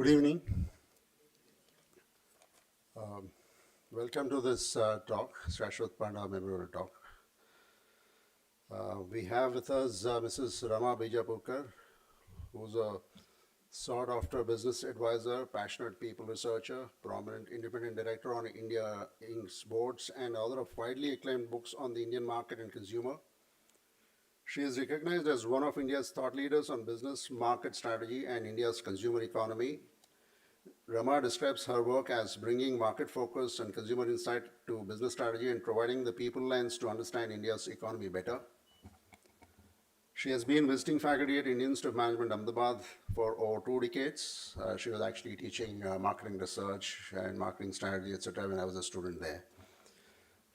Good evening. Welcome to this talk, Shashwat Panda Memorial Talk. We have with us Mrs. Rama who's a sought-after business advisor, passionate people researcher, prominent independent director on India Inc.'s boards, and author of widely acclaimed books on the Indian market and consumer. She is recognized as one of India's thought leaders on business, market strategy, and India's consumer economy. Rama describes her work as bringing market focus and consumer insight to business strategy and providing the people lens to understand India's economy better. She has been visiting faculty at Indian Institute of Management, Ahmedabad for over 2 decades. She was actually teaching marketing research and marketing strategy, etc. when I was a student there.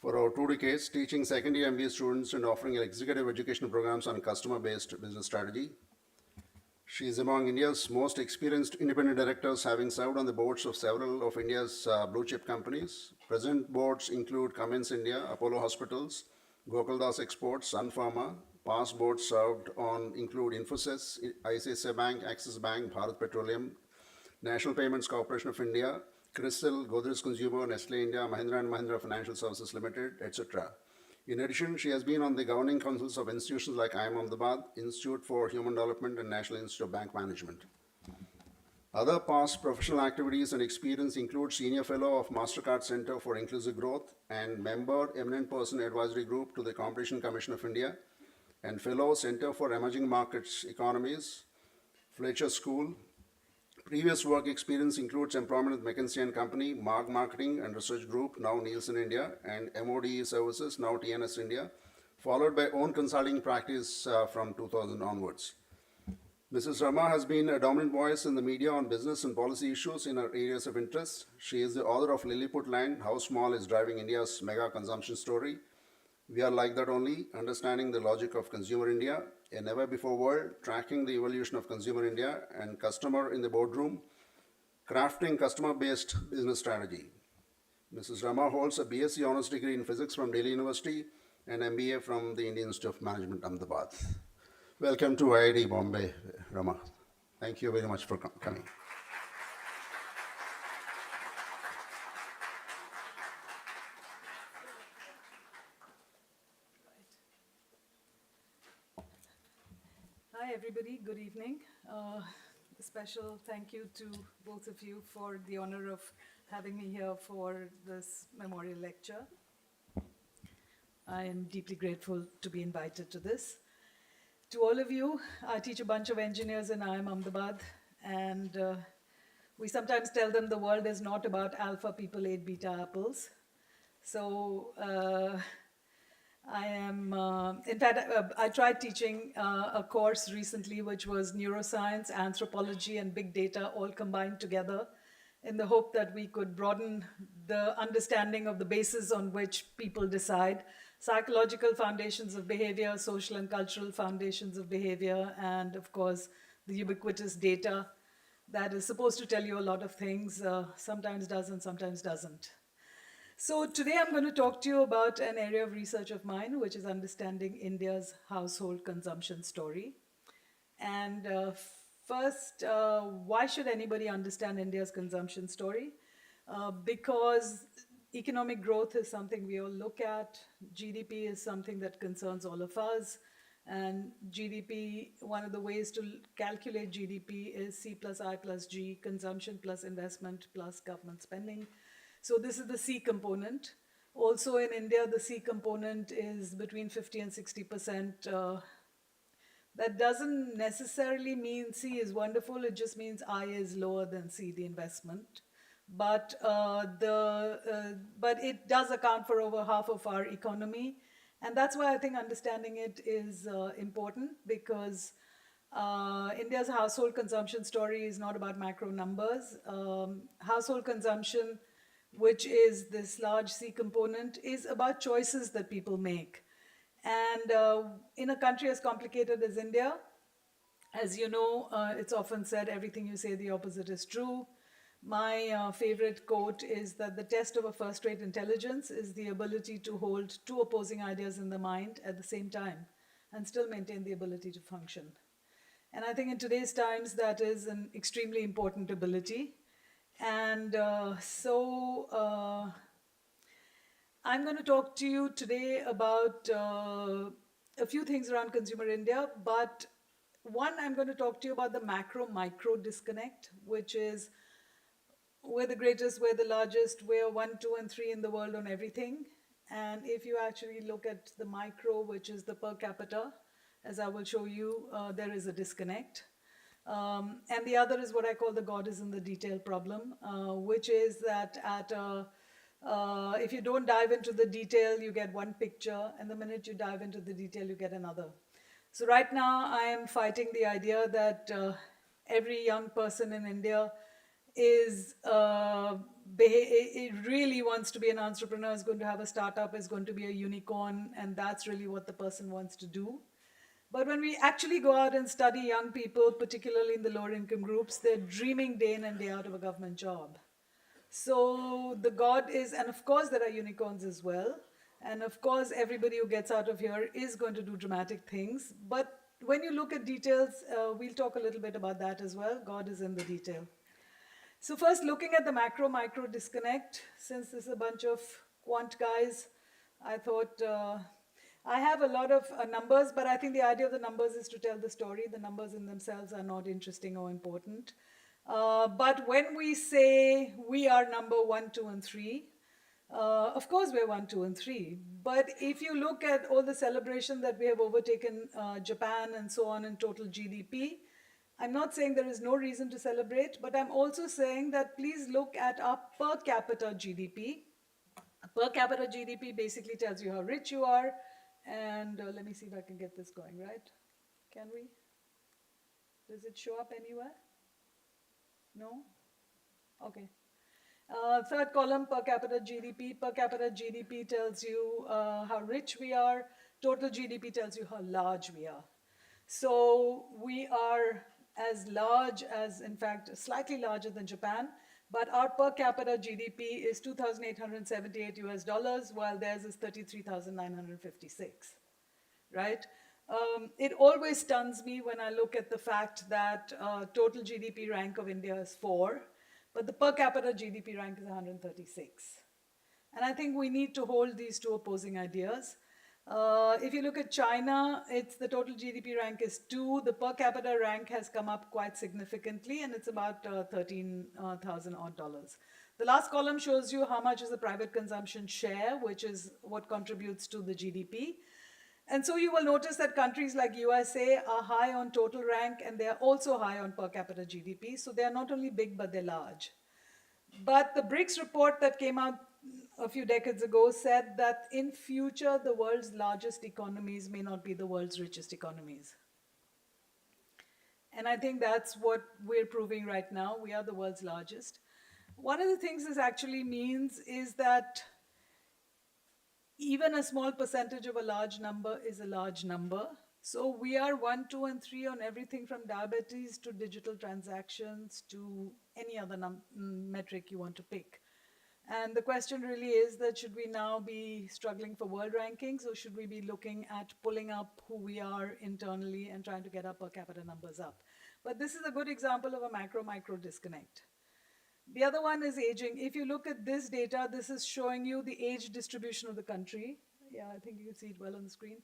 For over 2 decades, teaching second-year MBA students and offering executive education programs on customer-based business strategy. She is among India's most experienced independent directors, having served on the boards of several of India's blue-chip companies. Present boards include Cummins India, Apollo Hospitals, Gokaldas Exports, Sun Pharma. Past boards served on include Infosys, ICICI Bank, Axis Bank, Bharat Petroleum, National Payments Corporation of India, Crystal, Godrej Consumer, Nestle India, Mahindra & Mahindra Financial Services Limited, etc. In addition, she has been on the governing councils of institutions like IIM Ahmedabad, Institute for Human Development, and National Institute of Bank Management. Other past professional activities and experience include Senior Fellow of MasterCard Center for Inclusive Growth and Member Eminent Person Advisory Group to the Competition Commission of India, and Fellow Center for Emerging Markets Economies, Fletcher School. Previous work experience includes employment with McKinsey & Company, Marg Marketing and Research Group, now Nielsen India, and MODE Services, now TNS India, followed by own consulting practice from 2000 onwards. Mrs. Rama has been a dominant voice in the media on business and policy issues in her areas of interest. She is the author of Lilliput Land, How Small is Driving India's Mega Consumption Story. We are like that only, understanding the logic of consumer India, a never-before world, tracking the evolution of consumer India, and customer in the boardroom, crafting customer-based business strategy. Mrs. Rama holds a BSc Honours degree in physics from Delhi University and MBA from the Indian Institute of Management, Ahmedabad. Welcome to IIT Bombay, Rama. Thank you very much for coming. Hi everybody, good evening. A special thank you to both of you for the honor of having me here for this memorial lecture. I am deeply grateful to be invited to this. To all of you, I teach a bunch of engineers in IIM Ahmedabad, and we sometimes tell them the world is not about alpha people ate beta apples. So I tried teaching a course recently which was neuroscience, anthropology, and big data all combined together in the hope that we could broaden the understanding of the basis on which people decide, psychological foundations of behavior, social and cultural foundations of behavior, and of course the ubiquitous data that is supposed to tell you a lot of things, sometimes does and sometimes doesn't. So today I'm going to talk to you about an area of research of mine, which is understanding India's household consumption story. And first, why should anybody understand India's consumption story? Because economic growth is something we all look at. GDP is something that concerns all of us. And GDP, one of the ways to calculate GDP is C plus I plus G, consumption plus investment plus government spending. So this is the C component. Also in India, the C component is between 50 and 60%. That doesn't necessarily mean C is wonderful. It just means I is lower than C, the investment. But it does account for over half of our economy. And that's why I think understanding it is important, because India's household consumption story is not about macro numbers. Household consumption, which is this large C component, is about choices that people make. And in a country as complicated as India, as you know, it's often said, everything you say, the opposite is true. My favorite quote is that the test of a first-rate intelligence is the ability to hold two opposing ideas in the mind at the same time and still maintain the ability to function. And I think in today's times, that is an extremely important ability. And I'm going to talk to you today about a few things around consumer India, but one, I'm going to talk to you about the macro micro disconnect, which is we're the greatest, we're the largest, we're one, two, and three in the world on everything. And if you actually look at the micro, which is the per capita, as I will show you, there is a disconnect. And the other is what I call the God is in the detail problem, which is that if you don't dive into the detail, you get one picture, and the minute you dive into the detail, you get another. So right now, I am fighting the idea that every young person in India is it really wants to be an entrepreneur, is going to have a startup, is going to be a unicorn, and that's really what the person wants to do. But when we actually go out and study young people, particularly in the lower income groups, they're dreaming day in and day out of a government job. So the God is, and of course there are unicorns as well. And of course, everybody who gets out of here is going to do dramatic things. But when you look at details, we'll talk a little bit about that as well. God is in the detail. So first, looking at the macro-micro disconnect, since this is a bunch of quant guys, I thought I have a lot of numbers, but I think the idea of the numbers is to tell the story. The numbers in themselves are not interesting or important. But when we say we are number one, two, and three, of course we're one, two, and three. But if you look at all the celebration that we have overtaken Japan and so on in total GDP, I'm not saying there is no reason to celebrate, but I'm also saying that please look at our per capita GDP. Per capita GDP basically tells you how rich you are. And let me see if I can get this going, right? Can we? Does it show up anywhere? No? Okay. Third column, per capita GDP. Per capita GDP tells you how rich we are. Total GDP tells you how large we are. So we are as large as, in fact, slightly larger than Japan, but our per capita GDP is 2,878 US dollars, while theirs is 33,956, right? It always stuns me when I look at the fact that total GDP rank of India is 4, but the per capita GDP rank is 136. And I think we need to hold these two opposing ideas. If you look at China, it's the total GDP rank is 2. The per capita rank has come up quite significantly, and it's about 13,000 odd dollars. The last column shows you how much is the private consumption share, which is what contributes to the GDP. And so you will notice that countries like USA are high on total rank, and they are also high on per capita GDP. So they are not only big, but they're large. But the BRICS report that came out a few decades ago said that in future, the world's largest economies may not be the world's richest economies. And I think that's what we're proving right now. We are the world's largest. One of the things this actually means is that even a small percentage of a large number is a large number. So we are 1, 2, and 3 on everything from diabetes to digital transactions to any other metric you want to pick. And the question really is that should we now be struggling for world rankings, or should we be looking at pulling up who we are internally and trying to get our per capita numbers up? But this is a good example of a macro-micro disconnect. The other one is aging. If you look at this data, this is showing you the age distribution of the country. Yeah, I think you can see it well on the screen.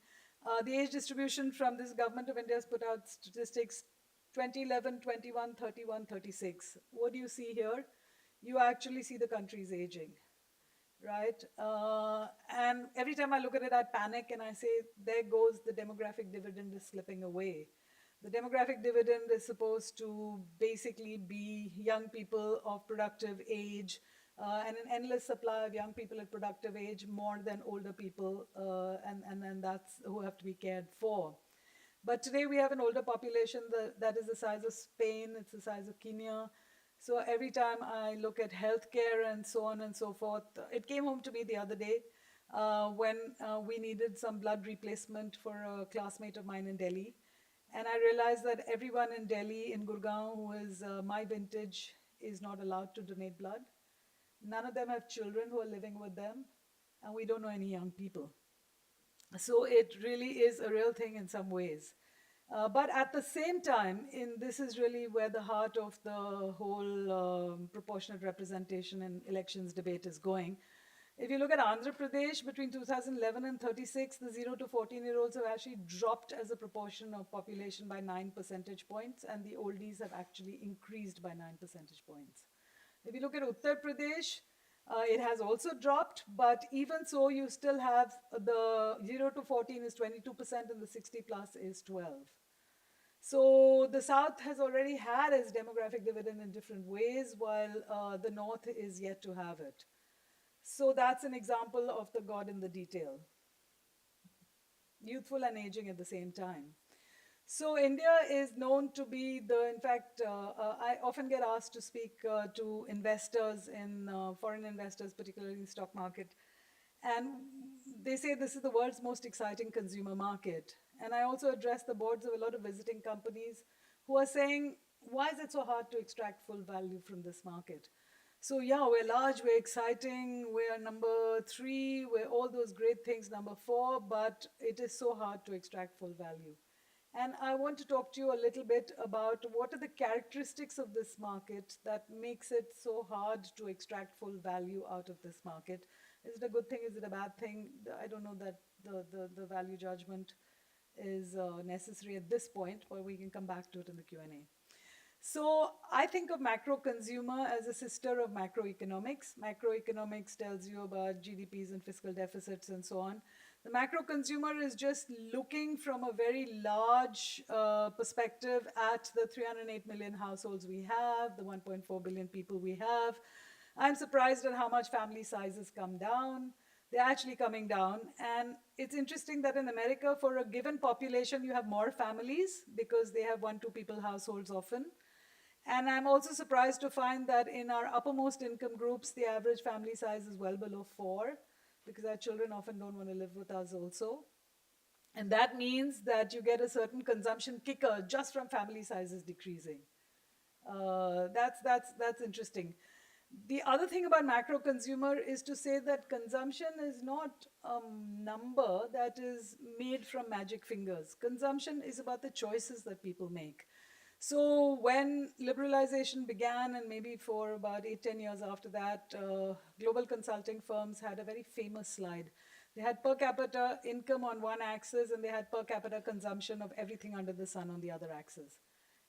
The age distribution from this government of India has put out statistics 2011, 21, 31, 36. What do you see here? You actually see the country's aging, right? And every time I look at it, I panic and I say, there goes the demographic dividend is slipping away. The demographic dividend is supposed to basically be young people of productive age and an endless supply of young people at productive age more than older people, and that's who have to be cared for. But today we have an older population that is the size of Spain, it's the size of Kenya. So every time I look at healthcare and so on and so forth, it came home to me the other day when we needed some blood replacement for a classmate of mine in Delhi. And I realized that everyone in Delhi, in Gurgaon, who is my vintage, is not allowed to donate blood. None of them have children who are living with them, and we don't know any young people. So it really is a real thing in some ways. But at the same time, this is really where the heart of the whole proportionate representation in elections debate is going. If you look at Andhra Pradesh, between 2011 and 36, the 0 to 14-year-olds have actually dropped as a proportion of population by 9 percentage points, and the oldies have actually increased by 9 percentage points. If you look at Uttar Pradesh, it has also dropped, but even so, you still have the 0 to 14 is 22% and the 60 plus is 12. So the South has already had its demographic dividend in different ways, while the North is yet to have it. So that's an example of the God in the detail, youthful and aging at the same time. So India is known to be in fact, I often get asked to speak to investors foreign investors, particularly in the stock market. And they say this is the world's most exciting consumer market. And I also address the boards of a lot of visiting companies who are saying, why is it so hard to extract full value from this market? So yeah, we're large, we're exciting, we're number 3, we're all those great things, number 4, but it is so hard to extract full value. And I want to talk to you a little bit about what are the characteristics of this market that makes it so hard to extract full value out of this market. Is it a good thing? Is it a bad thing? I don't know that the value judgment is necessary at this point, but we can come back to it in the Q&A. So I think of macro consumer as a sister of macroeconomics. Macroeconomics tells you about GDPs and fiscal deficits and so on. The macro consumer is just looking from a very large perspective at the 308 million households we have, the 1.4 billion people we have. I'm surprised at how much family sizes come down. They're actually coming down. And it's interesting that in America, for a given population, you have more families because they have 1-2 people households often. And I'm also surprised to find that in our uppermost income groups, the average family size is well below 4 because our children often don't want to live with us also. And that means that you get a certain consumption kicker just from family sizes decreasing. That's interesting. The other thing about macro consumer is to say that consumption is not a number that is made from magic fingers. Consumption is about the choices that people make. So when liberalization began, and maybe for about 8-10 years after that, global consulting firms had a very famous slide. They had per capita income on one axis, and they had per capita consumption of everything under the sun on the other axis.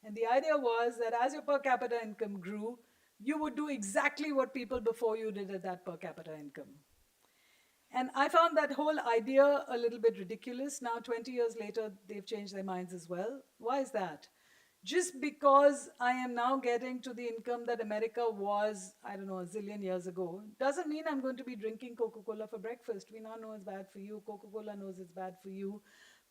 And the idea was that as your per capita income grew, you would do exactly what people before you did at that per capita income. And I found that whole idea a little bit ridiculous. Now, 20 years later, they've changed their minds as well. Why is that? Just because I am now getting to the income that America was, I don't know, a zillion years ago, doesn't mean I'm going to be drinking Coca-Cola for breakfast. We now know it's bad for you. Coca-Cola knows it's bad for you.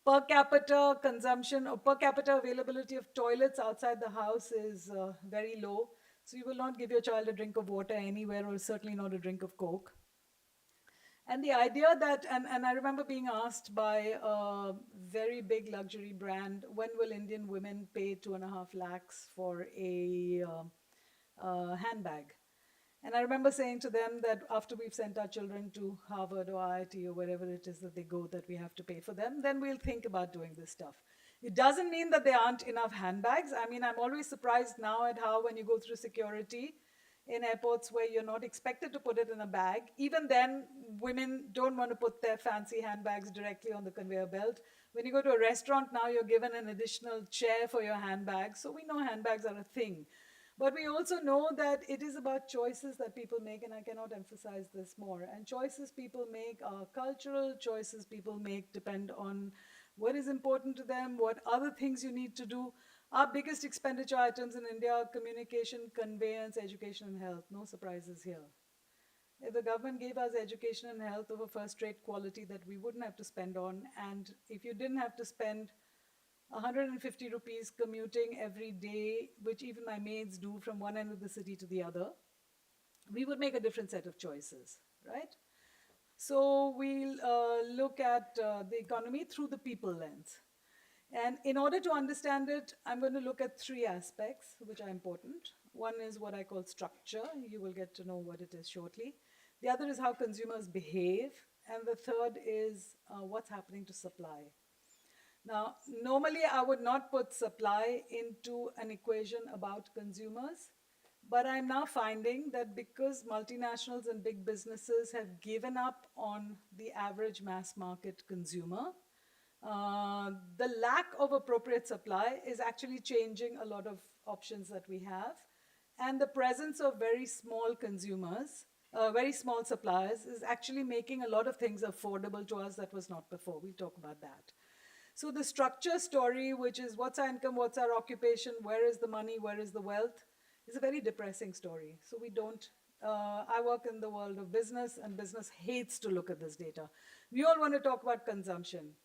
Per capita consumption or per capita availability of toilets outside the house is very low. So you will not give your child a drink of water anywhere, or certainly not a drink of Coke. And the idea that, and I remember being asked by a very big luxury brand, when will Indian women pay 2.5 lakhs for a handbag? And I remember saying to them that after we've sent our children to Harvard or IIT or wherever it is that they go, that we have to pay for them, then we'll think about doing this stuff. It doesn't mean that there aren't enough handbags. I mean, I'm always surprised now at how when you go through security in airports where you're not expected to put it in a bag, even then, women don't want to put their fancy handbags directly on the conveyor belt. When you go to a restaurant now, you're given an additional chair for your handbag. So we know handbags are a thing. But we also know that it is about choices that people make, and I cannot emphasize this more. And choices people make are cultural, choices people make depend on what is important to them, what other things you need to do. Our biggest expenditure items in India are communication, conveyance, education, and health. No surprises here. If the government gave us education and health of a first-rate quality that we wouldn't have to spend on, and if you didn't have to spend 150 rupees commuting every day, which even my maids do from one end of the city to the other, we would make a different set of choices, right? So we'll look at the economy through the people lens. And in order to understand it, I'm going to look at 3 aspects which are important. One is what I call structure. You will get to know what it is shortly. The other is how consumers behave. And the third is what's happening to supply. Now, normally I would not put supply into an equation about consumers, but I'm now finding that because multinationals and big businesses have given up on the average mass market consumer, the lack of appropriate supply is actually changing a lot of options that we have. And the presence of very small consumers, very small suppliers, is actually making a lot of things affordable to us that was not before. We'll talk about that. So the structure story, which is what's our income, what's our occupation, where is the money, where is the wealth, is a very depressing story. So we don't. I work in the world of business, and business hates to look at this data. We all want to talk about consumption.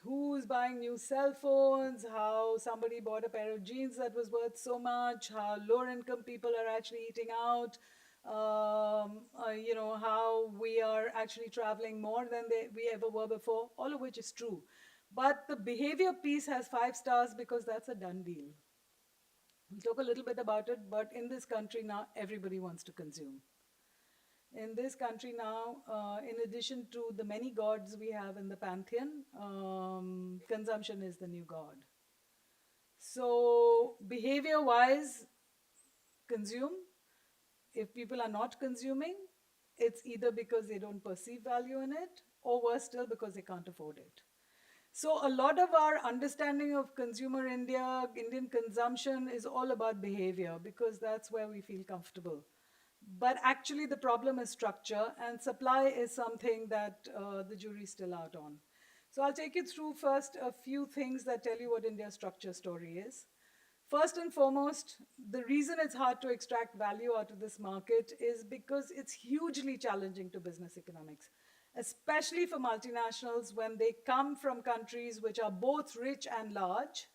Who's buying new cell phones, how somebody bought a pair of jeans that was worth so much, how lower income people are actually eating out, how we are actually traveling more than we ever were before, all of which is true. But the behavior piece has 5 stars because that's a done deal. We'll talk a little bit about it, but in this country now, everybody wants to consume. In this country now, in addition to the many gods we have in the pantheon, consumption is the new god. So, behavior wise, consume. If people are not consuming, it's either because they don't perceive value in it, or worse still, because they can't afford it. So, a lot of our understanding of consumer India, Indian consumption is all about behavior because that's where we feel comfortable. But actually, the problem is structure, and supply is something that the jury's still out on. So, I'll take you through first a few things that tell you what India's structure story is. First and foremost, the reason it's hard to extract value out of this market is because it's hugely challenging to business economics, especially for multinationals when they come from countries which are both rich and large.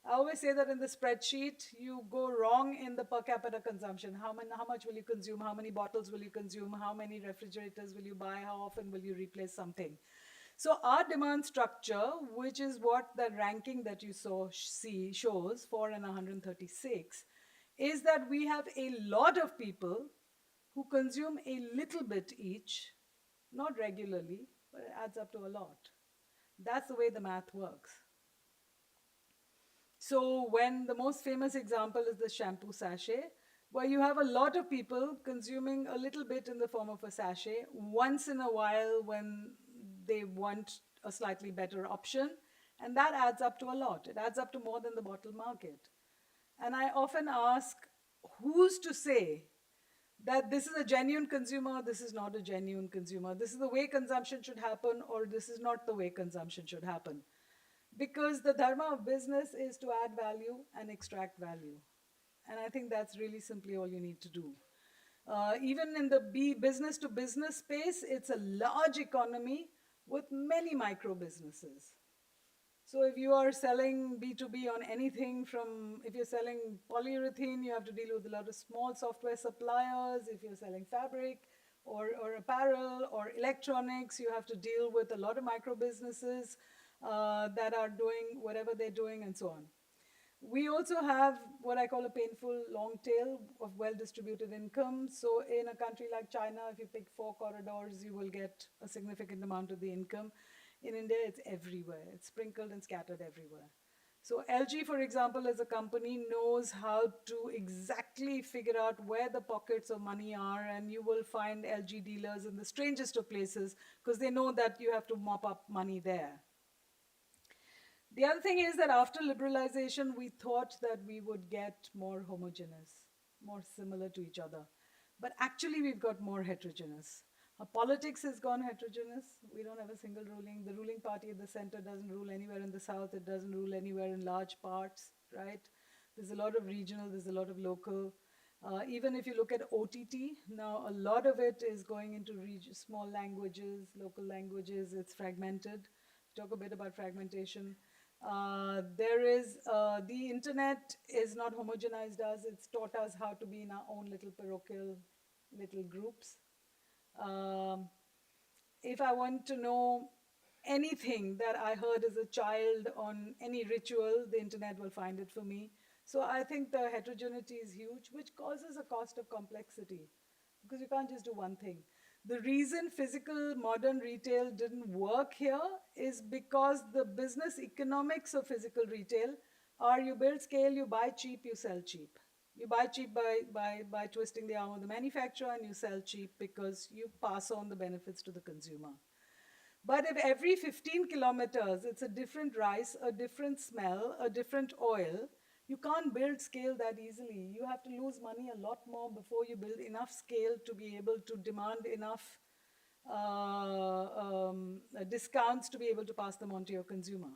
I always say that in the spreadsheet, you go wrong in the per capita consumption. How much will you consume? How many bottles will you consume? How many refrigerators will you buy? How often will you replace something? So our demand structure, which is what the ranking that you see shows, 4 and 136, is that we have a lot of people who consume a little bit each, not regularly, but it adds up to a lot. That's the way the math works. So, when the most famous example is the shampoo sachet, where you have a lot of people consuming a little bit in the form of a sachet once in a while when they want a slightly better option, and that adds up to a lot. It adds up to more than the bottle market. And I often ask, who's to say that this is a genuine consumer, this is not a genuine consumer, this is the way consumption should happen, or this is not the way consumption should happen? Because the dharma of business is to add value and extract value. And I think that's really simply all you need to do. Even in the business to business space, it's a large economy with many micro businesses. So if you are selling B2B on anything from, if you're selling polyurethane, you have to deal with a lot of small software suppliers. If you're selling fabric or apparel or electronics, you have to deal with a lot of micro businesses that are doing whatever they're doing and so on. We also have what I call a painful long tail of well distributed income. So, in a country like China, if you pick 4 corridors, you will get a significant amount of the income. In India, it's everywhere, it's sprinkled and scattered everywhere. So, LG, for example, as a company, knows how to exactly figure out where the pockets of money are, and you will find LG dealers in the strangest of places because they know that you have to mop up money there. The other thing is that after liberalization, we thought that we would get more homogeneous, more similar to each other. But actually, we've got more heterogeneous. Our politics has gone heterogeneous. We don't have a single ruling. The ruling party at the center doesn't rule anywhere in the south. It doesn't rule anywhere in large parts, right? There's a lot of regional, there's a lot of local. Even if you look at OTT, now a lot of it is going into small languages, local languages. It's fragmented. Talk a bit about fragmentation. The internet is not homogenized us, it's taught us how to be in our own little parochial little groups. If I want to know anything that I heard as a child on any ritual, the internet will find it for me. So I think the heterogeneity is huge, which causes a cost of complexity because you can't just do one thing. The reason physical modern retail didn't work here is because the business economics of physical retail are you build scale, you buy cheap, you sell cheap. You buy cheap by twisting the arm of the manufacturer, and you sell cheap because you pass on the benefits to the consumer. But if every 15 kilometers it's a different rice, a different smell, a different oil, you can't build scale that easily. You have to lose money a lot more before you build enough scale to be able to demand enough discounts to be able to pass them on to your consumer.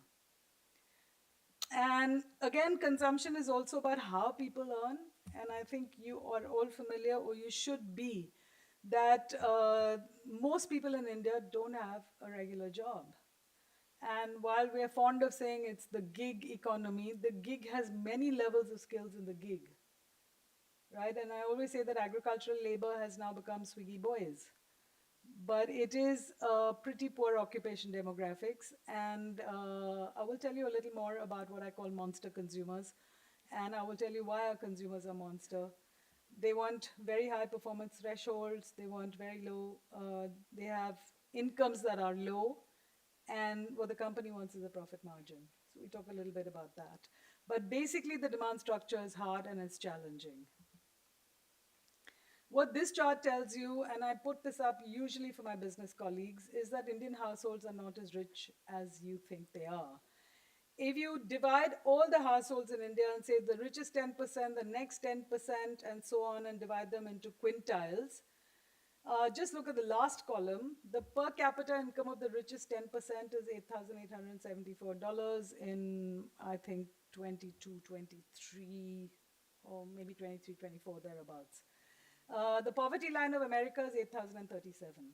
And again, consumption is also about how people earn. And I think you are all familiar, or you should be, that most people in India don't have a regular job. And while we're fond of saying it's the gig economy, the gig has many levels of skills in the gig, right? And I always say that agricultural labor has now become Swiggy boys. But it is a pretty poor occupation demographics. And I will tell you a little more about what I call monster consumers. And I will tell you why our consumers are monster. They want very high performance thresholds. They want very low, they have incomes that are low. And what the company wants is a profit margin. So we talk a little bit about that. But basically, the demand structure is hard and it's challenging. What this chart tells you, and I put this up usually for my business colleagues, is that Indian households are not as rich as you think they are. If you divide all the households in India and say the richest 10%, the next 10%, and so on, and divide them into quintiles, just look at the last column. The per capita income of the richest 10% is $8,874 in, I think, 22, 23, or maybe 23, 24, thereabouts. The poverty line of America is 8,037.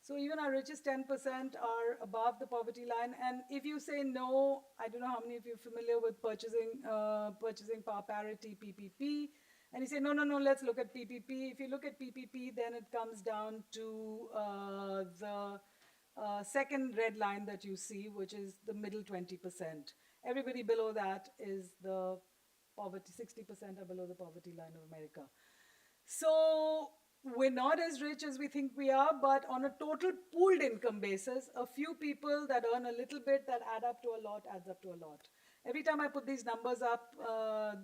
So even our richest 10% are above the poverty line. And if you say no, I don't know how many of you are familiar with purchasing power parity, PPP. And you say, no, no, no, let's look at PPP. If you look at PPP, then it comes down to the second red line that you see, which is the middle 20%. Everybody below that is the poverty, 60% are below the poverty line of America. So we're not as rich as we think we are, but on a total pooled income basis, a few people that earn a little bit that add up to a lot adds up to a lot. Every time I put these numbers up,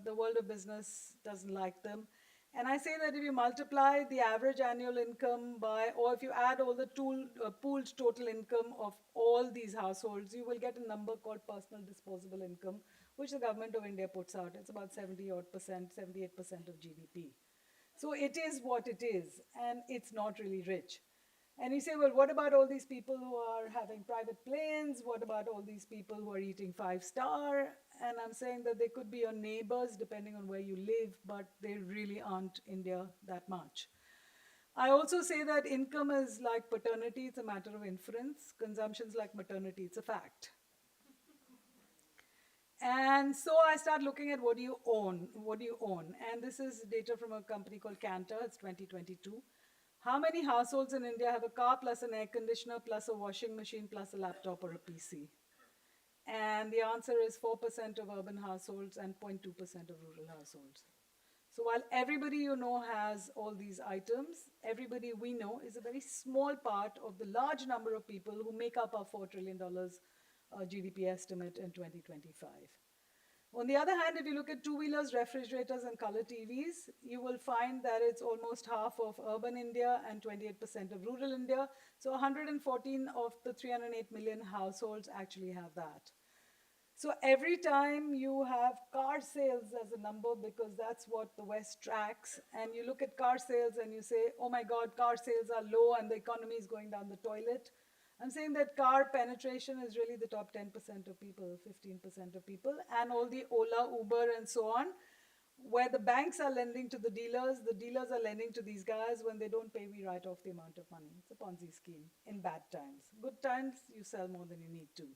the world of business doesn't like them. And I say that if you multiply the average annual income by, or if you add all the pooled total income of all these households, you will get a number called personal disposable income, which the government of India puts out. It's about 70 odd percent, 78% of GDP. So it is what it is, and it's not really rich. And you say, well, what about all these people who are having private planes? What about all these people who are eating 5-star? And I'm saying that they could be your neighbors depending on where you live, but they really aren't India that much. I also say that income is like paternity, it's a matter of inference. Consumption is like maternity, it's a fact. And so I start looking at what do you own? What do you own? And this is data from a company called Cantor, it's 2022. How many households in India have a car plus an air conditioner plus a washing machine plus a laptop or a PC? And the answer is 4% of urban households and 0.2% of rural households. So while everybody you know has all these items, everybody we know is a very small part of the large number of people who make up our $4 trillion GDP estimate in 2025. On the other hand, if you look at two-wheelers, refrigerators, and color TVs, you will find that it's almost half of urban India and 28% of rural India. So 114 of the 308 million households actually have that. So every time you have car sales as a number, because that's what the West tracks, and you look at car sales and you say, oh my God, car sales are low and the economy is going down the toilet. I'm saying that car penetration is really the top 10% of people, 15% of people, and all the Ola, Uber, and so on, where the banks are lending to the dealers are lending to these guys. When they don't pay, we write off the amount of money. It's a Ponzi scheme in bad times. Good times, you sell more than you need to.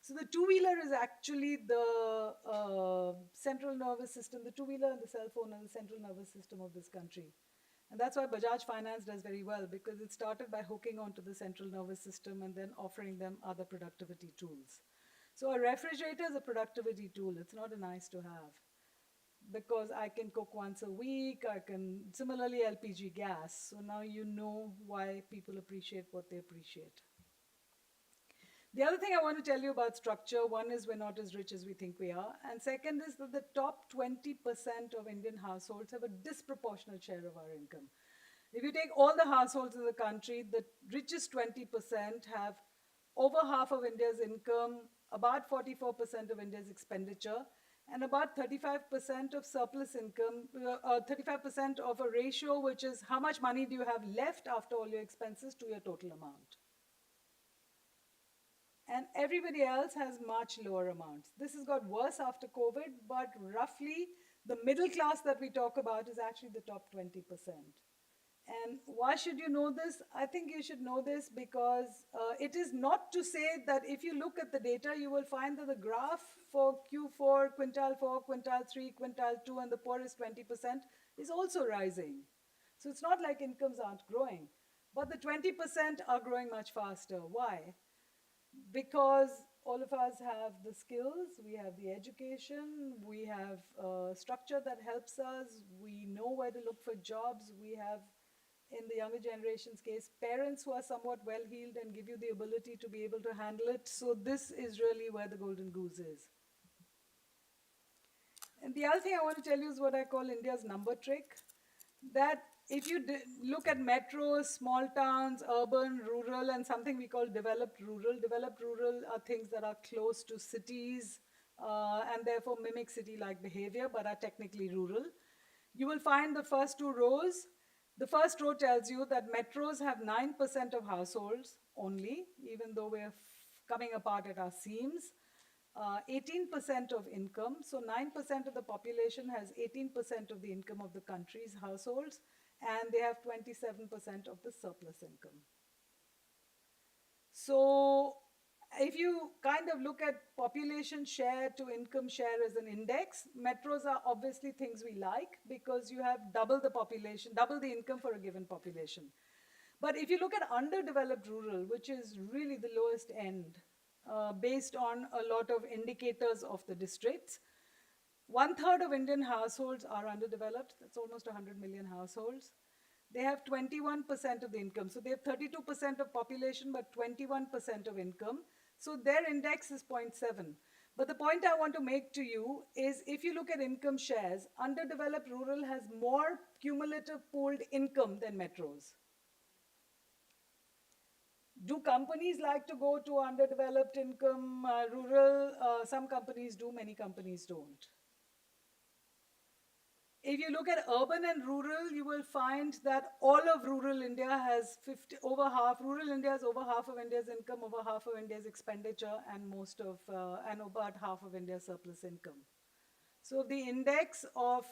So the two-wheeler is actually the central nervous system. The two-wheeler and the cell phone are the central nervous system of this country. And that's why Bajaj Finance does very well, because it started by hooking onto the central nervous system and then offering them other productivity tools. So a refrigerator is a productivity tool. It's not a nice to have. because I can cook once a week. I can, similarly, LPG gas. So now you know why people appreciate what they appreciate. The other thing I want to tell you about structure, one is we're not as rich as we think we are. And second is that the top 20% of Indian households have a disproportionate share of our income. If you take all the households in the country, the richest 20% have over half of India's income, about 44% of India's expenditure, and about 35% of surplus income, 35% of a ratio which is how much money do you have left after all your expenses to your total amount. And everybody else has much lower amounts. This has got worse after COVID, but roughly the middle class that we talk about is actually the top 20%. And why should you know this? I think you should know this because it is not to say that if you look at the data, you will find that the graph for Q4, quintile 4, quintile 3, quintile 2, and the poorest 20% is also rising. So it's not like incomes aren't growing, but the 20% are growing much faster. Why? Because all of us have the skills, we have the education, we have a structure that helps us, we know where to look for jobs, we have, in the younger generation's case, parents who are somewhat well heeled and give you the ability to be able to handle it. So, this is really where the golden goose is. And the other thing I want to tell you is what I call India's number trick. That if you look at metros, small towns, urban, rural, and something we call developed rural are things that are close to cities and therefore mimic city like behavior but are technically rural. You will find the first two rows. The first row tells you that metros have 9% of households only, even though we're coming apart at our seams. 18% of income, so 9% of the population has 18% of the income of the country's households, and they have 27% of the surplus income. So if you kind of look at population share to income share as an index, metros are obviously things we like because you have double the population, double the income for a given population. But if you look at underdeveloped rural, which is really the lowest end, based on a lot of indicators of the districts, 1/3 of Indian households are underdeveloped. That's almost 100 million households. They have 21% of the income. So they have 32% of population, but 21% of income. So their index is 0.7. But the point I want to make to you is if you look at income shares, underdeveloped rural has more cumulative pooled income than metros. Do companies like to go to underdeveloped income rural? Some companies do, many companies don't. If you look at urban and rural, you will find that all of rural India has over half. Rural India has over half of India's income, over half of India's expenditure, and and about half of India's surplus income. So the index of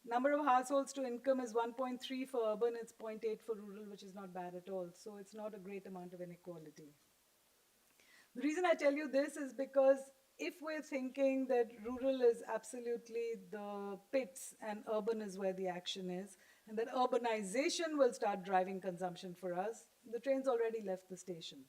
number of households to income is 1.3 for urban, it's 0.8 for rural, which is not bad at all. So it's not a great amount of inequality. The reason I tell you this is because if we're thinking that rural is absolutely the pits and urban is where the action is, and that urbanization will start driving consumption for us, the train's already left the station.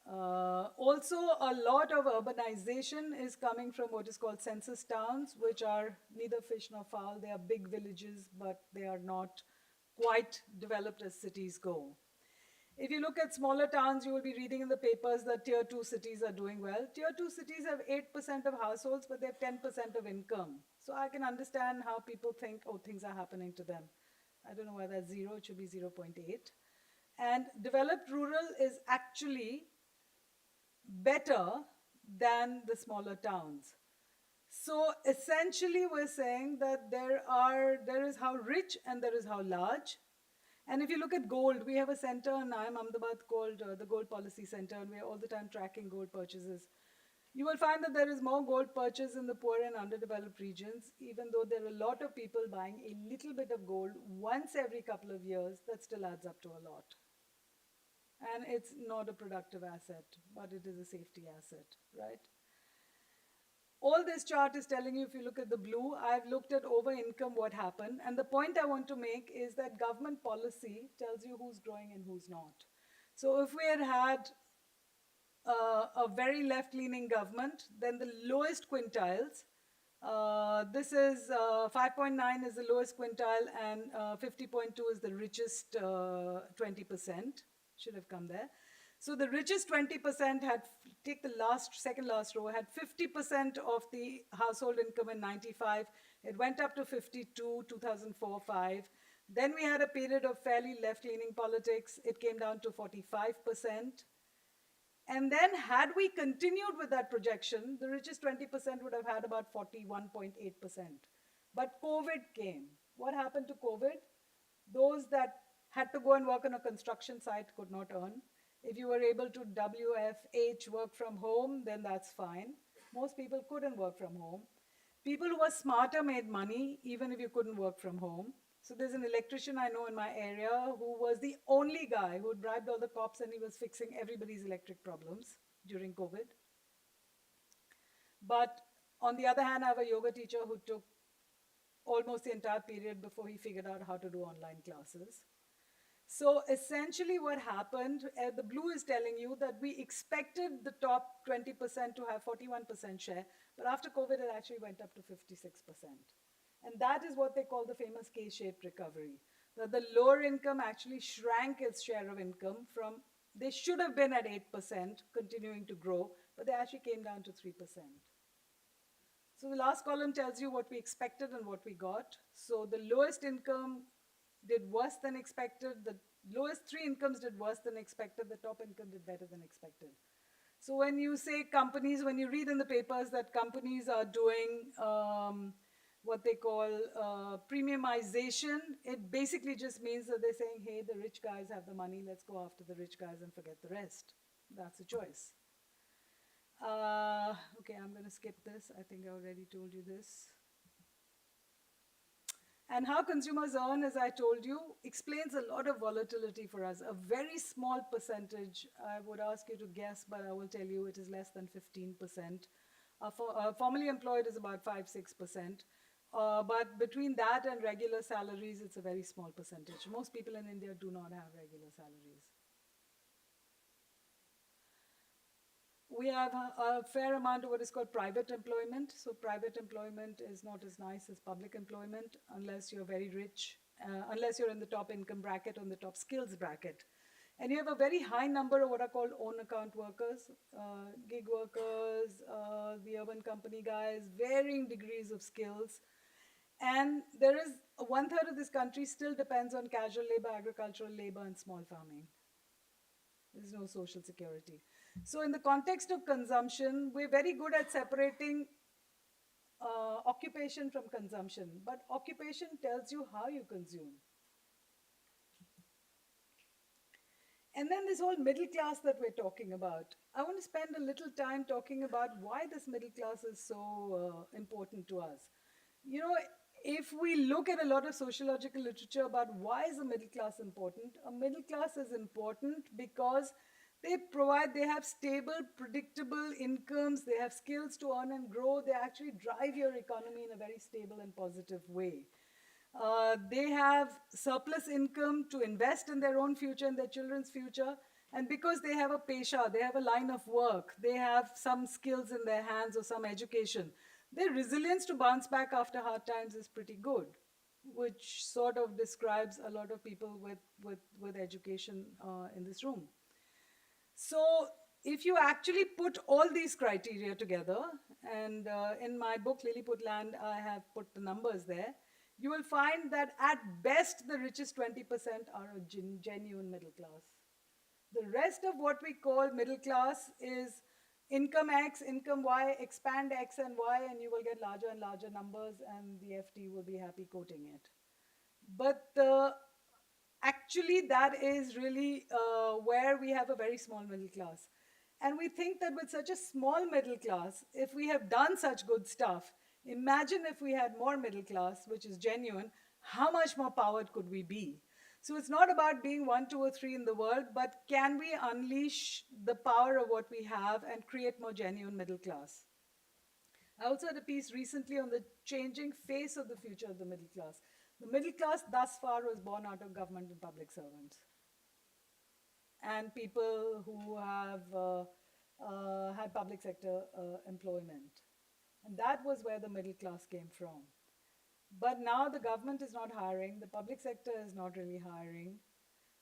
Also, a lot of urbanization is coming from what is called census towns, which are neither fish nor fowl. They are big villages, but they are not quite developed as cities go. If you look at smaller towns, you will be reading in the papers that tier 2 cities are doing well. Tier 2 cities have 8% of households, but they have 10% of income. So I can understand how people think, oh, things are happening to them. I don't know why that's zero, it should be 0.8. And developed rural is actually better than the smaller towns. So essentially we're saying that there is how rich and there is how large. And if you look at gold, we have a center in IIM Ahmedabad called the Gold Policy Center, and we're all the time tracking gold purchases. You will find that there is more gold purchase in the poor and underdeveloped regions, even though there are a lot of people buying a little bit of gold once every couple of years, that still adds up to a lot. And it's not a productive asset, but it is a safety asset, right? All this chart is telling you, if you look at the blue, I've looked at over income, what happened. And the point I want to make is that government policy tells you who's growing and who's not. So if we had a very left-leaning government, then the lowest quintiles This is 5.9 is the lowest quintile, and 50.2 is the richest 20%. Should have come there. So the richest 20% had, take the second last row, had 50% of the household income in 95. It went up to 52, 2004-5. Then we had a period of fairly left-leaning politics. It came down to 45%. And then, had we continued with that projection, the richest 20% would have had about 41.8%. But COVID came. What happened to COVID? Those that had to go and work on a construction site could not earn. If you were able to WFH, work from home, then that's fine. Most people couldn't work from home. People who were smarter made money even if you couldn't work from home. So there's an electrician I know in my area who was the only guy who had bribed all the cops, and he was fixing everybody's electric problems during COVID. But on the other hand, I have a yoga teacher who took almost the entire period before he figured out how to do online classes. So essentially what happened, the blue is telling you that we expected the top 20% to have 41% share, but after COVID it actually went up to 56%. And that is what they call the famous K-shaped recovery. That the lower income actually shrank its share of income from, they should have been at 8%, continuing to grow, but they actually came down to 3%. So the last column tells you what we expected and what we got. So the lowest income did worse than expected. The lowest three incomes did worse than expected. The top income did better than expected. So when you say companies, when you read in the papers that companies are doing what they call premiumization, it basically just means that they're saying, hey, the rich guys have the money, let's go after the rich guys and forget the rest. That's a choice. Okay, I'm going to skip this. I think I already told you this. And how consumers earn, as I told you, explains a lot of volatility for us. A very small percentage, I would ask you to guess, but I will tell you it is less than 15%. Formally employed is about 5-6%. But between that and regular salaries, it's a very small percentage. Most people in India do not have regular salaries. We have a fair amount of what is called private employment. So private employment is not as nice as public employment unless you're very rich, unless you're in the top income bracket or in the top skills bracket. And you have a very high number of what are called own account workers, gig workers, the urban company guys, varying degrees of skills. And there is 1/3 of this country still depends on casual labor, agricultural labor, and small farming. There's no social security. So in the context of consumption, we're very good at separating occupation from consumption. But occupation tells you how you consume. And then this whole middle class that we're talking about. I want to spend a little time talking about why this middle class is so important to us. You know, if we look at a lot of sociological literature about why is a middle class important, a middle class is important because they have stable, predictable incomes, they have skills to earn and grow, they actually drive your economy in a very stable and positive way. They have surplus income to invest in their own future and their children's future. And because they have a pesha, they have a line of work, they have some skills in their hands or some education, their resilience to bounce back after hard times is pretty good, which sort of describes a lot of people with education in this room. So if you actually put all these criteria together, and in my book, Lilliput Land, I have put the numbers there, you will find that at best, the richest 20% are a genuine middle class. The rest of what we call middle class is income X, income Y, expand X and Y, and you will get larger and larger numbers, and the FT will be happy quoting it. But actually, that is really where we have a very small middle class. And we think that with such a small middle class, if we have done such good stuff, imagine if we had more middle class, which is genuine, how much more powered could we be? So it's not about being 1, 2, or 3 in the world, but can we unleash the power of what we have and create more genuine middle class? I also had a piece recently on the changing face of the future of the middle class. The middle class thus far was born out of government and public servants. And people who have had public sector employment. And that was where the middle class came from. But now the government is not hiring, the public sector is not really hiring.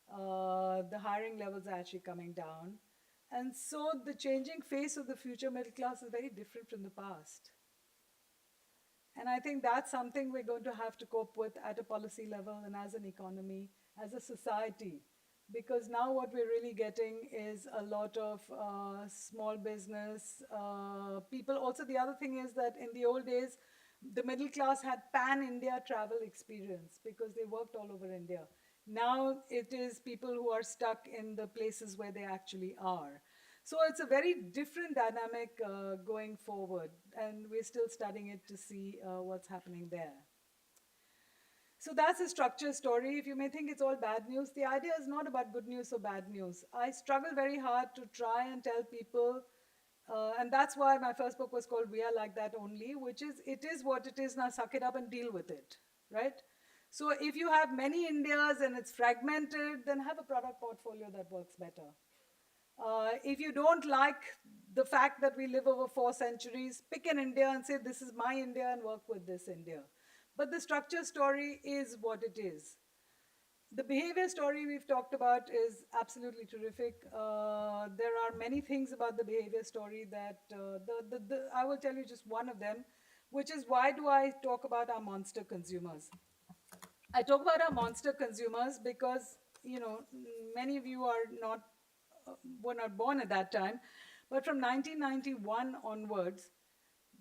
The hiring levels are actually coming down. And so the changing face of the future middle class is very different from the past. And I think that's something we're going to have to cope with at a policy level and as an economy, as a society. Because now what we're really getting is a lot of small business people. Also, the other thing is that in the old days, the middle class had pan India travel experience because they worked all over India. Now it is people who are stuck in the places where they actually are. So it's a very different dynamic going forward, and we're still studying it to see what's happening there. So that's a structure story. If you may think it's all bad news, the idea is not about good news or bad news. I struggle very hard to try and tell people, and that's why my first book was called We Are Like That Only, which is, it is what it is, now suck it up and deal with it, right? So if you have many Indias and it's fragmented, then have a product portfolio that works better. If you don't like the fact that we live over 4 centuries, pick an India and say, this is my India and work with this India. But the structure story is what it is. The behavior story we've talked about is absolutely terrific. There are many things about the behavior story that I will tell you just one of them, which is why do I talk about our monster consumers? I talk about our monster consumers because, you know, many of you are not were not born at that time, but from 1991 onwards,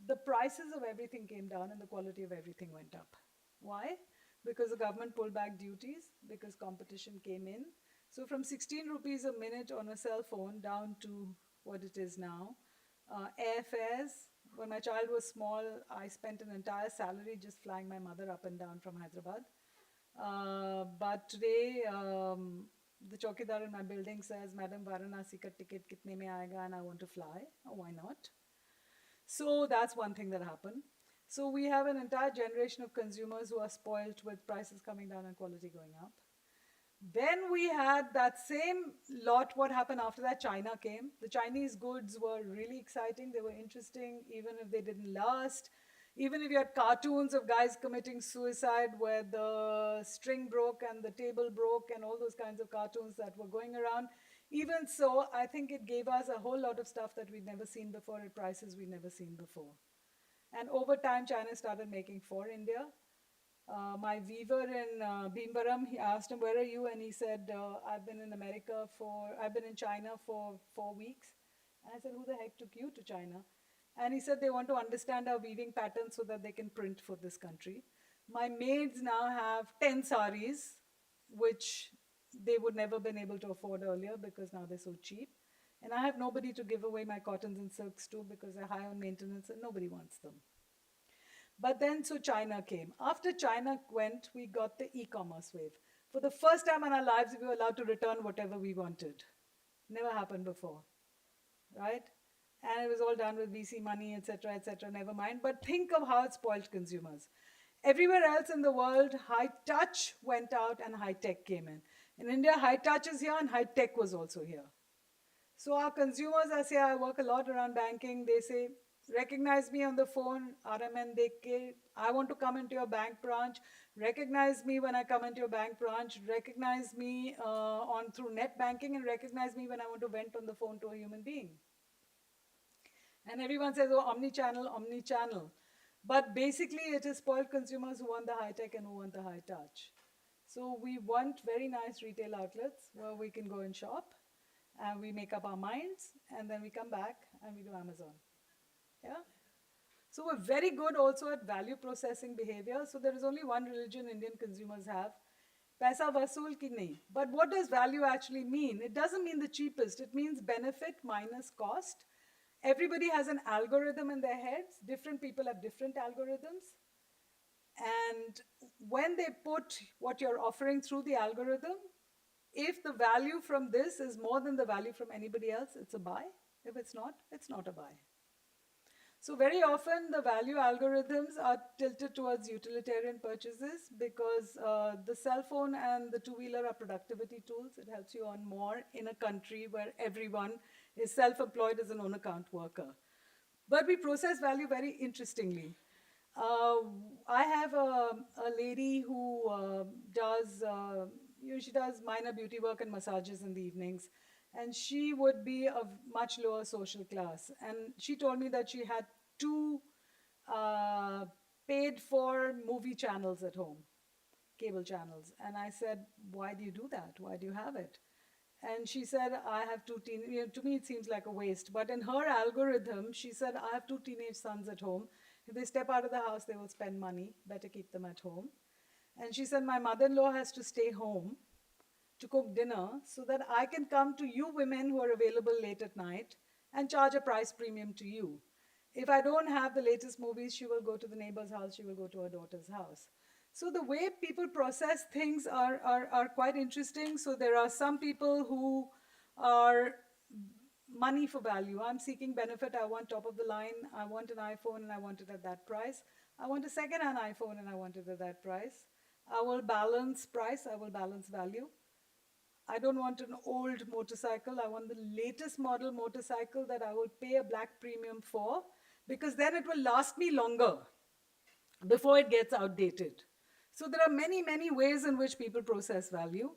the prices of everything came down and the quality of everything went up. Why? Because the government pulled back duties, because competition came in. So from 16 rupees a minute on a cell phone down to what it is now. Airfares, when my child was small, I spent an entire salary just flying my mother up and down from Hyderabad. But today, the chowkidar in my building says, Madam, Varanasi ka ticket kitne mein aayega, and I want to fly. Oh, why not? So that's one thing that happened. So we have an entire generation of consumers who are spoilt with prices coming down and quality going up. Then we had that same lot. What happened after that? China came. The Chinese goods were really exciting. They were interesting, even if they didn't last. Even if you had cartoons of guys committing suicide where the string broke and the table broke and all those kinds of cartoons that were going around. Even so, I think it gave us a whole lot of stuff that we'd never seen before at prices we'd never seen before. And over time, China started making for India. My weaver in Bhimbaram, he asked him, where are you? And he said, I've been in China for 4 weeks. And I said, who the heck took you to China? And he said, they want to understand our weaving patterns so that they can print for this country. My maids now have 10 saris, which they would never been able to afford earlier because now they're so cheap. And I have nobody to give away my cottons and silks to because they're high on maintenance and nobody wants them. But then, so China came. After China went, we got the e-commerce wave. For the first time in our lives, we were allowed to return whatever we wanted. Never happened before, right? And it was all done with VC money, etc., never mind. But think of how it spoiled consumers. Everywhere else in the world, high touch went out and high tech came in. In India, high touch is here and high tech was also here. So our consumers, I work a lot around banking, they say, recognize me on the phone, RMN dekhe, I want to come into your bank branch, recognize me when I come into your bank branch, recognize me on through net banking, and recognize me when I want to vent on the phone to a human being. And everyone says, oh, omni-channel, omni-channel. But basically, it is spoiled consumers who want the high tech and who want the high touch. So we want very nice retail outlets where we can go and shop, and we make up our minds, and then we come back and we do Amazon. Yeah? So we're very good also at value processing behavior. So there is only one religion Indian consumers have. Paisa vasool ki nahi. But what does value actually mean? It doesn't mean the cheapest. It means benefit minus cost. Everybody has an algorithm in their heads. Different people have different algorithms. And when they put what you're offering through the algorithm, if the value from this is more than the value from anybody else, it's a buy. If it's not a buy. So very often the value algorithms are tilted towards utilitarian purchases because the cell phone and the two-wheeler are productivity tools. It helps you earn more in a country where everyone is self-employed as an own account worker. But we process value very interestingly. Uh, I have a lady who she does minor beauty work and massages in the evenings, and she would be of much lower social class. And she told me that she had two uh, paid for movie channels at home, cable channels. And I said, why do you do that? Why do you have it? And she said, I have to me, it seems like a waste. But in her algorithm, she said, I have two teenage sons at home. If they step out of the house, they will spend money. Better keep them at home. And she said, my mother in law has to stay home to cook dinner so that I can come to you women who are available late at night and charge a price premium to you. If I don't have the latest movies, she will go to the neighbor's house, she will go to her daughter's house. So the way people process things are quite interesting. So there are some people who are money for value. I'm seeking benefit. I want top of the line. I want an iPhone and I want it at that price. I want a second-hand iPhone and I want it at that price. I will balance price. I will balance value. I don't want an old motorcycle. I want the latest model motorcycle that I will pay a black premium for, because then it will last me longer before it gets outdated. So there are many, many ways in which people process value.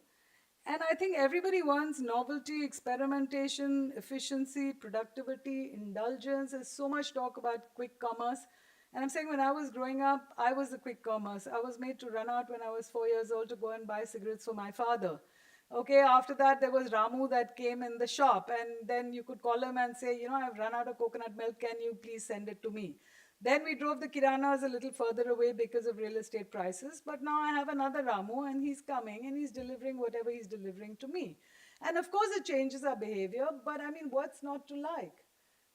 And I think everybody wants novelty, experimentation, efficiency, productivity, indulgence. There's so much talk about quick commerce. And I'm saying when I was growing up, I was the quick commerce. I was made to run out when I was 4 years old to go and buy cigarettes for my father. Okay, after that, there was Ramu that came in the shop, and then you could call him and say, I've run out of coconut milk, can you please send it to me? Then we drove the kiranas a little further away because of real estate prices, but now I have another Ramu, and he's coming and he's delivering whatever he's delivering to me. And of course, it changes our behavior, but I mean, what's not to like?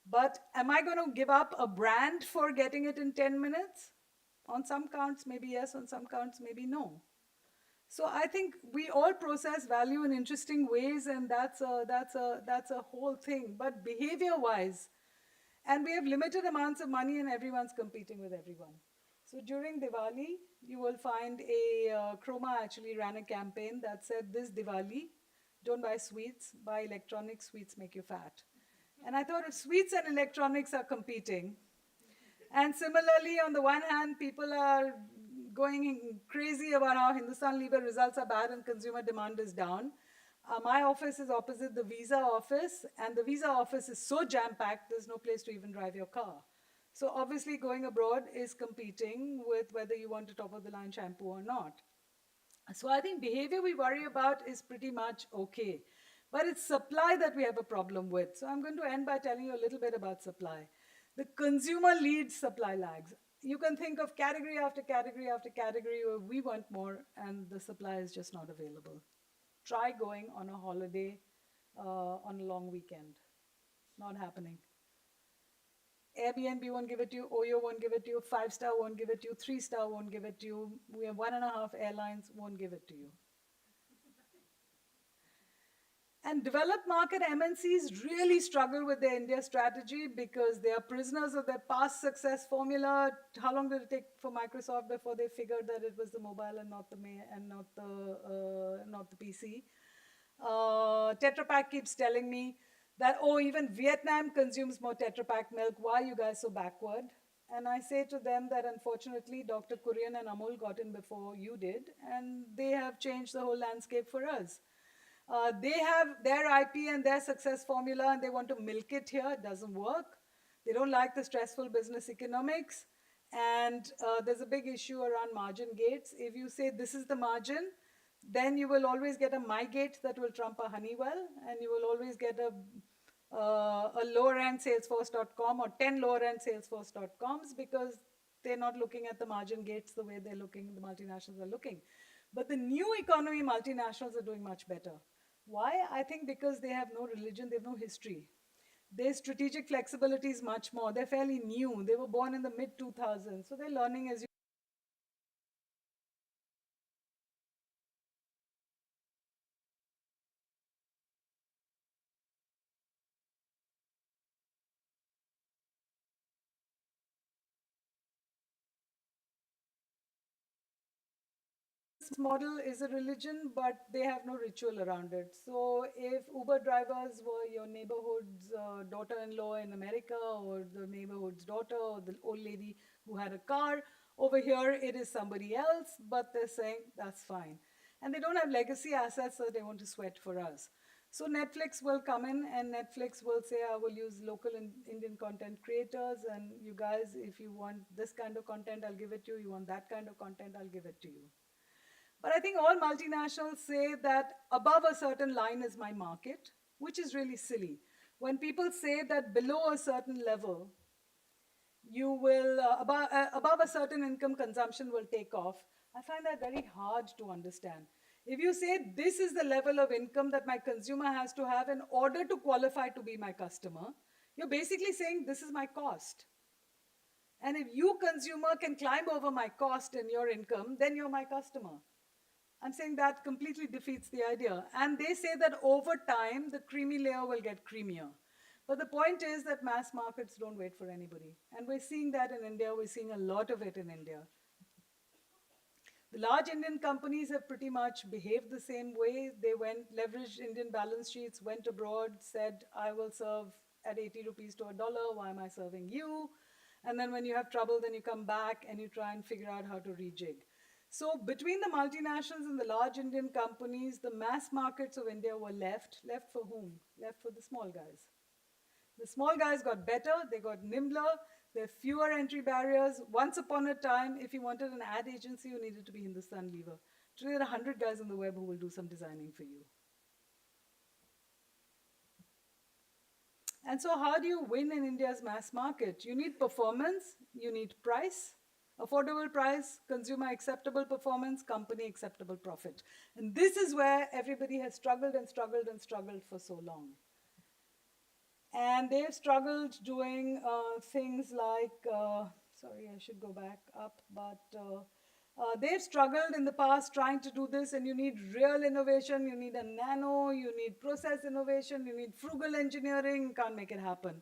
But am I going to give up a brand for getting it in 10 minutes? On some counts, maybe yes, on some counts, maybe no. So I think we all process value in interesting ways, and that's a whole thing. But behavior-wise, and we have limited amounts of money, and everyone's competing with everyone. So during Diwali, you will find Chroma actually ran a campaign that said, "This Diwali, don't buy sweets, buy electronics. Sweets make you fat." And I thought, if sweets and electronics are competing, and similarly, on the one hand, people are going crazy about how Hindustan Lever results are bad and consumer demand is down. My office is opposite the visa office, and the visa office is so jam-packed, there's no place to even drive your car. So obviously, going abroad is competing with whether you want a top-of-the-line shampoo or not. So I think behavior we worry about is pretty much okay. But it's supply that we have a problem with. So I'm going to end by telling you a little bit about supply. The consumer leads, supply lags. You can think of category after category after category where we want more and the supply is just not available. Try going on a holiday on a long weekend. Not happening. Airbnb won't give it to you, Oyo won't give it to you, 5-star won't give it to you, 3-star won't give it to you, we have 1.5 airlines won't give it to you. And developed market MNCs really struggle with their India strategy because they are prisoners of their past success formula. How long did it take for Microsoft before they figured that it was the mobile and not the PC? Tetra Pak keeps telling me that, oh, even Vietnam consumes more Tetra Pak milk. Why are you guys so backward? And I say to them that unfortunately, Dr. Kurian and Amul got in before you did, and they have changed the whole landscape for us. They have their IP and their success formula, and they want to milk it here. It doesn't work. They don't like the stressful business economics. And there's a big issue around margin gates. If you say this is the margin, then you will always get a my gate that will trump a Honeywell, and you will always get a lower end Salesforce.com or 10 lower end Salesforce.coms because they're not looking at the margin gates the way the multinationals are looking. But the new economy multinationals are doing much better. Why? I think because they have no religion, they have no history. Their strategic flexibility is much more. They're fairly new. They were born in the mid 2000s. So they're learning as you model is a religion, but they have no ritual around it. So if Uber drivers were your neighborhood's daughter-in-law in America, or the neighborhood's daughter, or the old lady who had a car, over here it is somebody else, but they're saying that's fine. And they don't have legacy assets that they want to sweat for us. So Netflix will come in and Netflix will say, I will use local Indian content creators, and you guys, if you want this kind of content, I'll give it to you. You want that kind of content, I'll give it to you. But I think all multinationals say that above a certain line is my market, which is really silly. When people say that below a certain level, you will, above a certain income, consumption will take off, I find that very hard to understand. If you say this is the level of income that my consumer has to have in order to qualify to be my customer, you're basically saying this is my cost. And if you, consumer, can climb over my cost and your income, then you're my customer. I'm saying that completely defeats the idea. And they say that over time, the creamy layer will get creamier. But the point is that mass markets don't wait for anybody. And we're seeing that in India. We're seeing a lot of it in India. The large Indian companies have pretty much behaved the same way. They leveraged Indian balance sheets, went abroad, said, I will serve at 80 rupees to a dollar. Why am I serving you? And then when you have trouble, then you come back and you try and figure out how to rejig. So between the multinationals and the large Indian companies, the mass markets of India were left. Left for whom? Left for the small guys. The small guys got better, they got nimbler, there are fewer entry barriers. Once upon a time, if you wanted an ad agency, you needed to be Hindustan Lever. Today, there are 100 guys on the web who will do some designing for you. And so how do you win in India's mass market? You need performance, you need price, affordable price, consumer acceptable performance, company acceptable profit. And this is where everybody has struggled and struggled and struggled for so long. And they've struggled doing things like, sorry, I should go back up, but they've struggled in the past trying to do this, and you need real innovation, you need a nano, you need process innovation, you need frugal engineering, can't make it happen.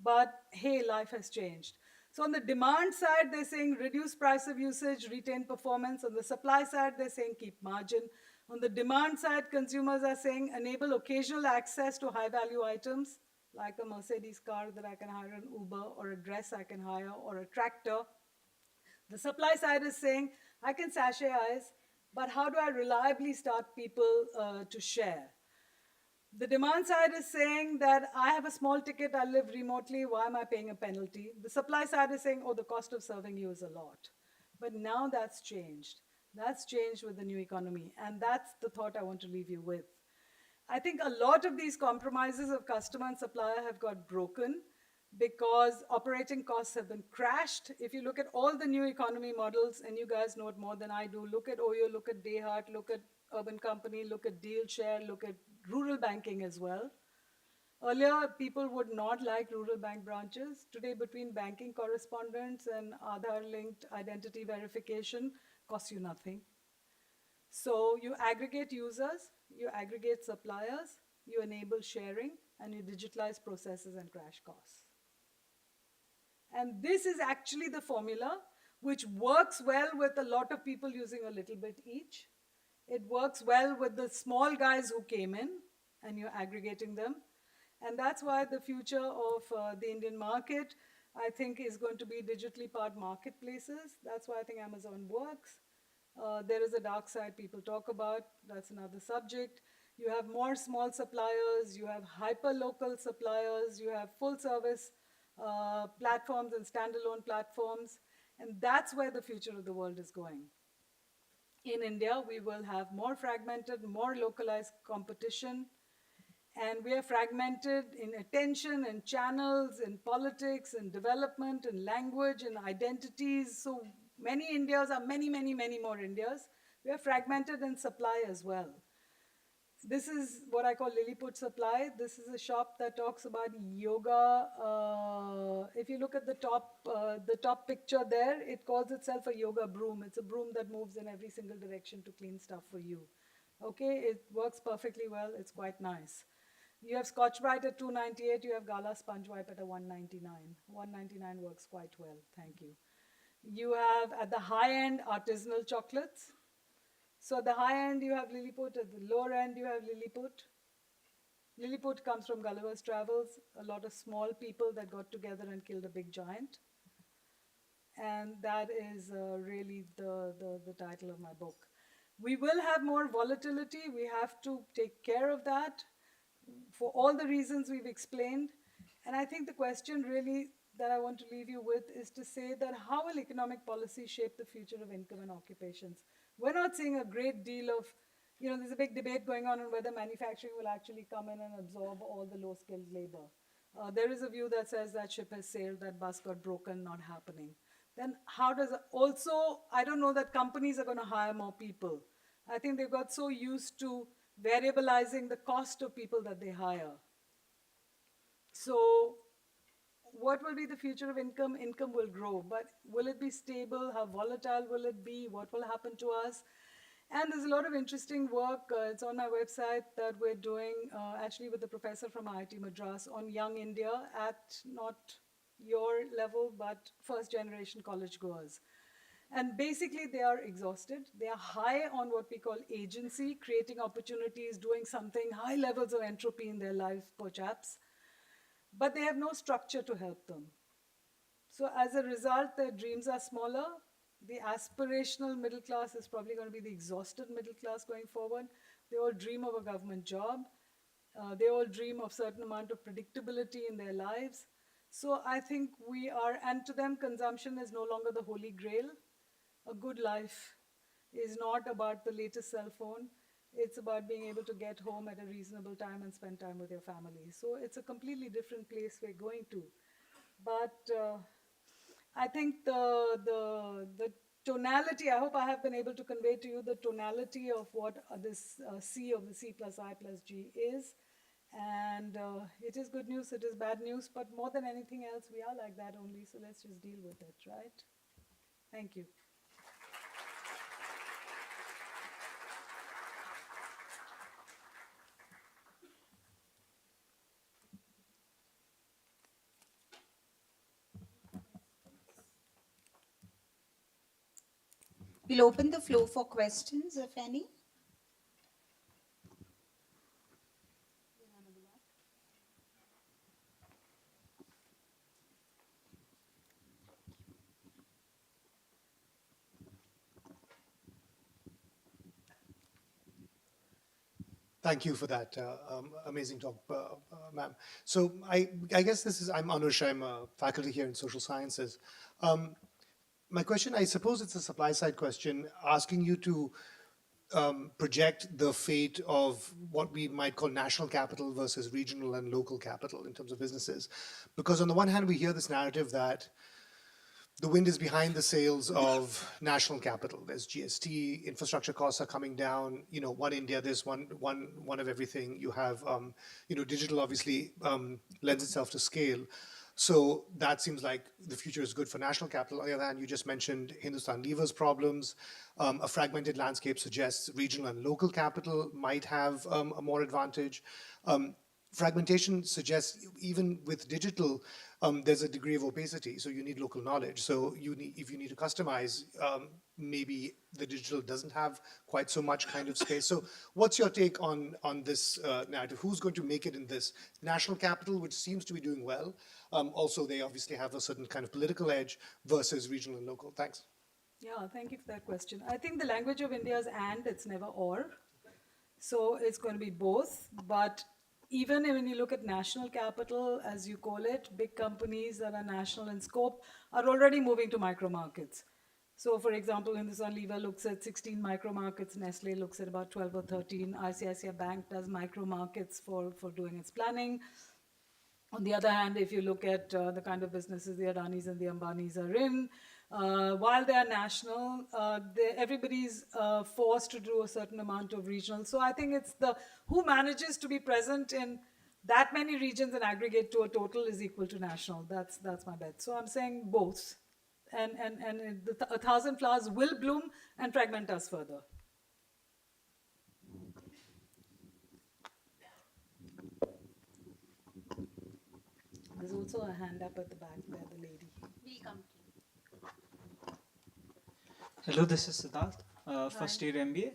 But hey, life has changed. So on the demand side, they're saying reduce price of usage, retain performance. On the supply side, they're saying keep margin. On the demand side, consumers are saying enable occasional access to high value items, like a Mercedes car that I can hire an Uber, or a dress I can hire, or a tractor. The supply side is saying, I can sachet eyes, but how do I reliably start people to share? The demand side is saying that I have a small ticket, I live remotely, why am I paying a penalty? The supply side is saying, oh, the cost of serving you is a lot. But now that's changed. That's changed with the new economy. And that's the thought I want to leave you with. I think a lot of these compromises of customer and supplier have got broken because operating costs have been crashed. If you look at all the new economy models, and you guys know it more than I do, look at Oyo, look at Dayhart, look at Urban Company, look at Deal Share, look at rural banking as well. Earlier, people would not like rural bank branches. Today, between banking correspondence and Aadhaar-linked identity verification, costs you nothing. So you aggregate users, you aggregate suppliers, you enable sharing, and you digitalize processes and crash costs. And this is actually the formula which works well with a lot of people using a little bit each. It works well with the small guys who came in, and you're aggregating them. And that's why the future of the Indian market, I think, is going to be digitally powered marketplaces. That's why I think Amazon works. There is a dark side people talk about. That's another subject. You have more small suppliers. You have hyper-local suppliers. You have full-service platforms and standalone platforms. And that's where the future of the world is going. In India, we will have more fragmented, more localized competition. And we are fragmented in attention and channels, in politics, in development, in language, in identities. So many Indias are many, many, many more Indias. We are fragmented in supply as well. This is what I call Lilliput Supply. This is a shop that talks about yoga. If you look at the top picture there, it calls itself a yoga broom. It's a broom that moves in every single direction to clean stuff for you. Okay, it works perfectly well. It's quite nice. You have Scotch Brite at $2.98. You have Gala Sponge Wipe at a $1.99. $1.99 works quite well. Thank you. You have at the high end artisanal chocolates. So at the high end, you have Lilliput. At the lower end, you have Lilliput. Lilliput comes from Gulliver's Travels, a lot of small people that got together and killed a big giant. And that is really the title of my book. We will have more volatility. We have to take care of that for all the reasons we've explained. And I think the question really that I want to leave you with is to say that how will economic policy shape the future of income and occupations? We're not seeing a great deal of, there's a big debate going on whether manufacturing will actually come in and absorb all the low-skilled labor. There is a view that says that ship has sailed, that bus got broken, not happening. Then how does, also, I don't know that companies are going to hire more people. I think they've got so used to variabilizing the cost of people that they hire. So what will be the future of income? Income will grow, but will it be stable? How volatile will it be? What will happen to us? And there's a lot of interesting work, it's on my website, that we're doing actually with the professor from IIT Madras on young India at not your level, but first generation college goers. And basically they are exhausted. They are high on what we call agency, creating opportunities, doing something, high levels of entropy in their life, poor chaps. But they have no structure to help them. So as a result, their dreams are smaller. The aspirational middle class is probably going to be the exhausted middle class going forward. They all dream of a government job. They all dream of certain amount of predictability in their lives. So I think we are, and to them, consumption is no longer the holy grail. A good life is not about the latest cell phone. It's about being able to get home at a reasonable time and spend time with your family. So it's a completely different place we're going to. But I think the tonality, I hope I have been able to convey to you the tonality of what this C of the C plus I plus G is. And it is good news, it is bad news, but more than anything else, we are like that only, so let's just deal with it, right? Thank you. We'll open the floor for questions, if any. Thank you for that amazing talk, ma'am. So I guess I'm Anush, I'm a faculty here in social sciences. My question, I suppose it's a supply side question, asking you to project the fate of what we might call national capital versus regional and local capital in terms of businesses. Because on the one hand, we hear this narrative that the wind is behind the sails of national capital. There's GST, infrastructure costs are coming down. One India, there's one of everything. You have, digital obviously lends itself to scale. So that seems like the future is good for national capital. On the other hand, you just mentioned Hindustan Lever's problems. A fragmented landscape suggests regional and local capital might have a more advantage. Fragmentation suggests even with digital, there's a degree of opacity, so you need local knowledge. So if you need to customize, maybe the digital doesn't have quite so much kind of space. So what's your take on this narrative? Who's going to make it in this? National capital, which seems to be doing well. Also, they obviously have a certain kind of political edge versus regional and local. Thanks. Yeah, thank you for that question. I think the language of India is and, it's never or. So it's going to be both, but even when you look at national capital, as you call it, big companies that are national in scope are already moving to micro markets. So for example, Hindustan Lever looks at 16 micro markets, Nestle looks at about 12 or 13, ICICI Bank does micro markets for doing its planning. On the other hand, if you look at the kind of businesses the Adanis and the Ambanis are in, while they are national, everybody's forced to do a certain amount of regional. So I think it's who manages to be present in that many regions and aggregate to a total is equal to national. That's my bet. So I'm saying both. And a thousand flowers will bloom and fragment us further. There's also a hand up at the back there, the lady. We'll come to you. Hello, this is Siddharth. first year MBA.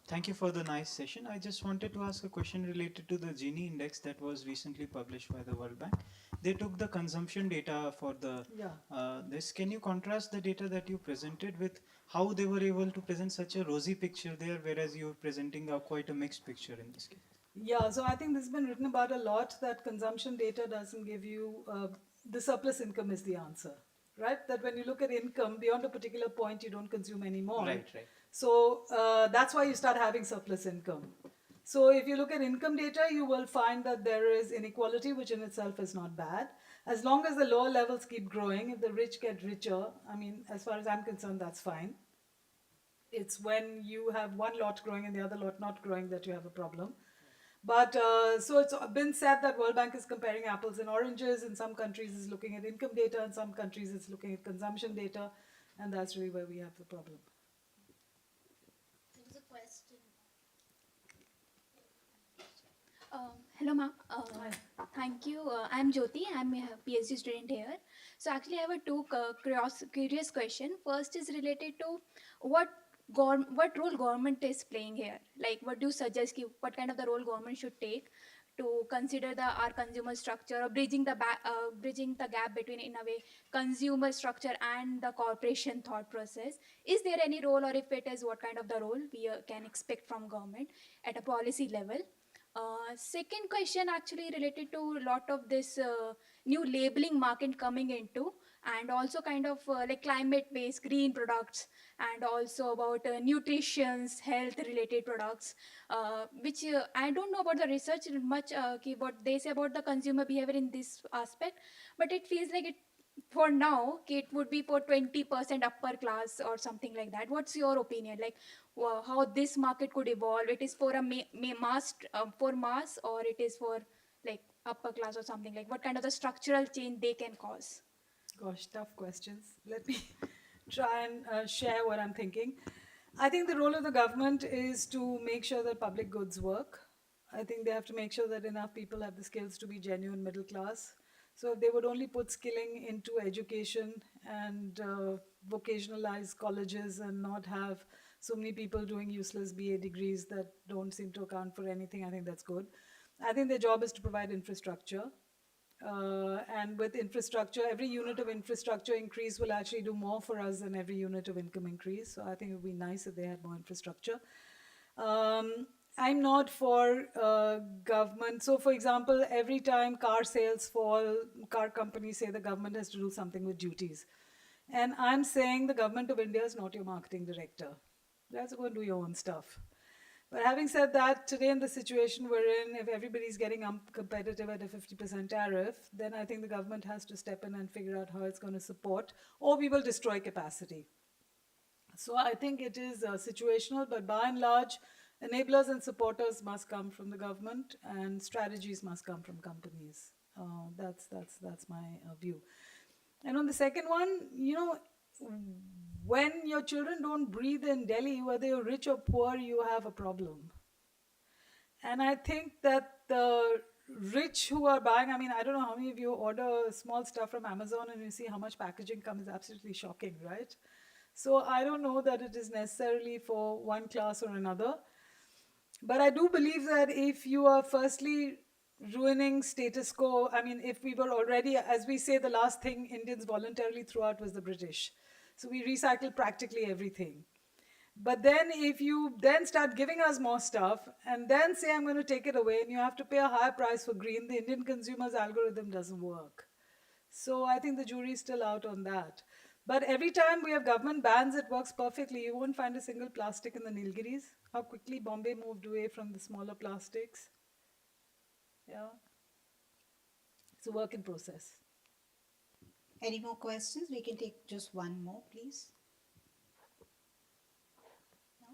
Thank you for the nice session. I just wanted to ask a question related to the Gini index that was recently published by the World Bank. They took the consumption data for the Yeah. this. Can you contrast the data that you presented with how they were able to present such a rosy picture there, whereas you're presenting quite a mixed picture in this case? Yeah, so I think this has been written about a lot, that consumption data doesn't give you, the surplus income is the answer, right? That when you look at income, beyond a particular point, you don't consume anymore. Right, right. So that's why you start having surplus income. So if you look at income data, you will find that there is inequality, which in itself is not bad. As long as the lower levels keep growing, if the rich get richer, I mean, as far as I'm concerned, that's fine. It's when you have one lot growing and the other lot not growing that you have a problem. But so it's been said that World Bank is comparing apples and oranges. In some countries, it's looking at income data. In some countries, it's looking at consumption data, and that's really where we have the problem. There was a question. Hello, ma'am. Thank you. I'm Jyoti. I'm a PhD student here. So actually, I have a curious question. First is related to what what role government is playing here. Like, what do you suggest? What kind of the role government should take to consider the our consumer structure, or bridging the gap between, in a way, consumer structure and the corporation thought process? Is there any role, or if it is, what kind of the role we can expect from government at a policy level? Second question actually related to a lot of this new labeling market coming into, and also kind of like climate-based green products, and also about nutrition's health-related products, which I don't know about the research much, what they say about the consumer behavior in this aspect, but it feels like it for now it would be for 20% upper class or something like that. What's your opinion, like how this market could evolve? It is for a mass, for mass, or it is for like upper class or something? Like, what kind of the structural change they can cause? Gosh, tough questions. Let me try and share what I'm thinking. I think the role of the government is to make sure that public goods work. I think they have to make sure that enough people have the skills to be genuine middle class. So if they would only put skilling into education and vocationalize colleges and not have so many people doing useless BA degrees that don't seem to account for anything, I think that's good. I think their job is to provide infrastructure. And with infrastructure, every unit of infrastructure increase will actually do more for us than every unit of income increase. So I think it would be nice if they had more infrastructure. I'm not for government. So, for example, every time car sales fall, car companies say the government has to do something with duties. And I'm saying the government of India is not your marketing director. You have to go and do your own stuff. But having said that, today in the situation we're in, if everybody's getting competitive at a 50% tariff, then I think the government has to step in and figure out how it's going to support, or we will destroy capacity. So I think it is situational, but by and large, enablers and supporters must come from the government, and strategies must come from companies. That's my view. And on the second one, when your children don't breathe in Delhi, whether you're rich or poor, you have a problem. And I think that the rich who are buying, I mean, I don't know how many of you order small stuff from Amazon and you see how much packaging comes, absolutely shocking, right? So I don't know that it is necessarily for one class or another. But I do believe that if you are firstly ruining status quo, I mean, if we were already, as we say, the last thing Indians voluntarily threw out was the British. So we recycle practically everything. But then if you then start giving us more stuff and then say, I'm going to take it away, and you have to pay a higher price for green, the Indian consumer's algorithm doesn't work. So I think the jury's still out on that. But every time we have government bans, it works perfectly. You won't find a single plastic in the Nilgiris. How quickly Bombay moved away from the smaller plastics. Yeah. It's a work in process. Any more questions? We can take just one more, please. No?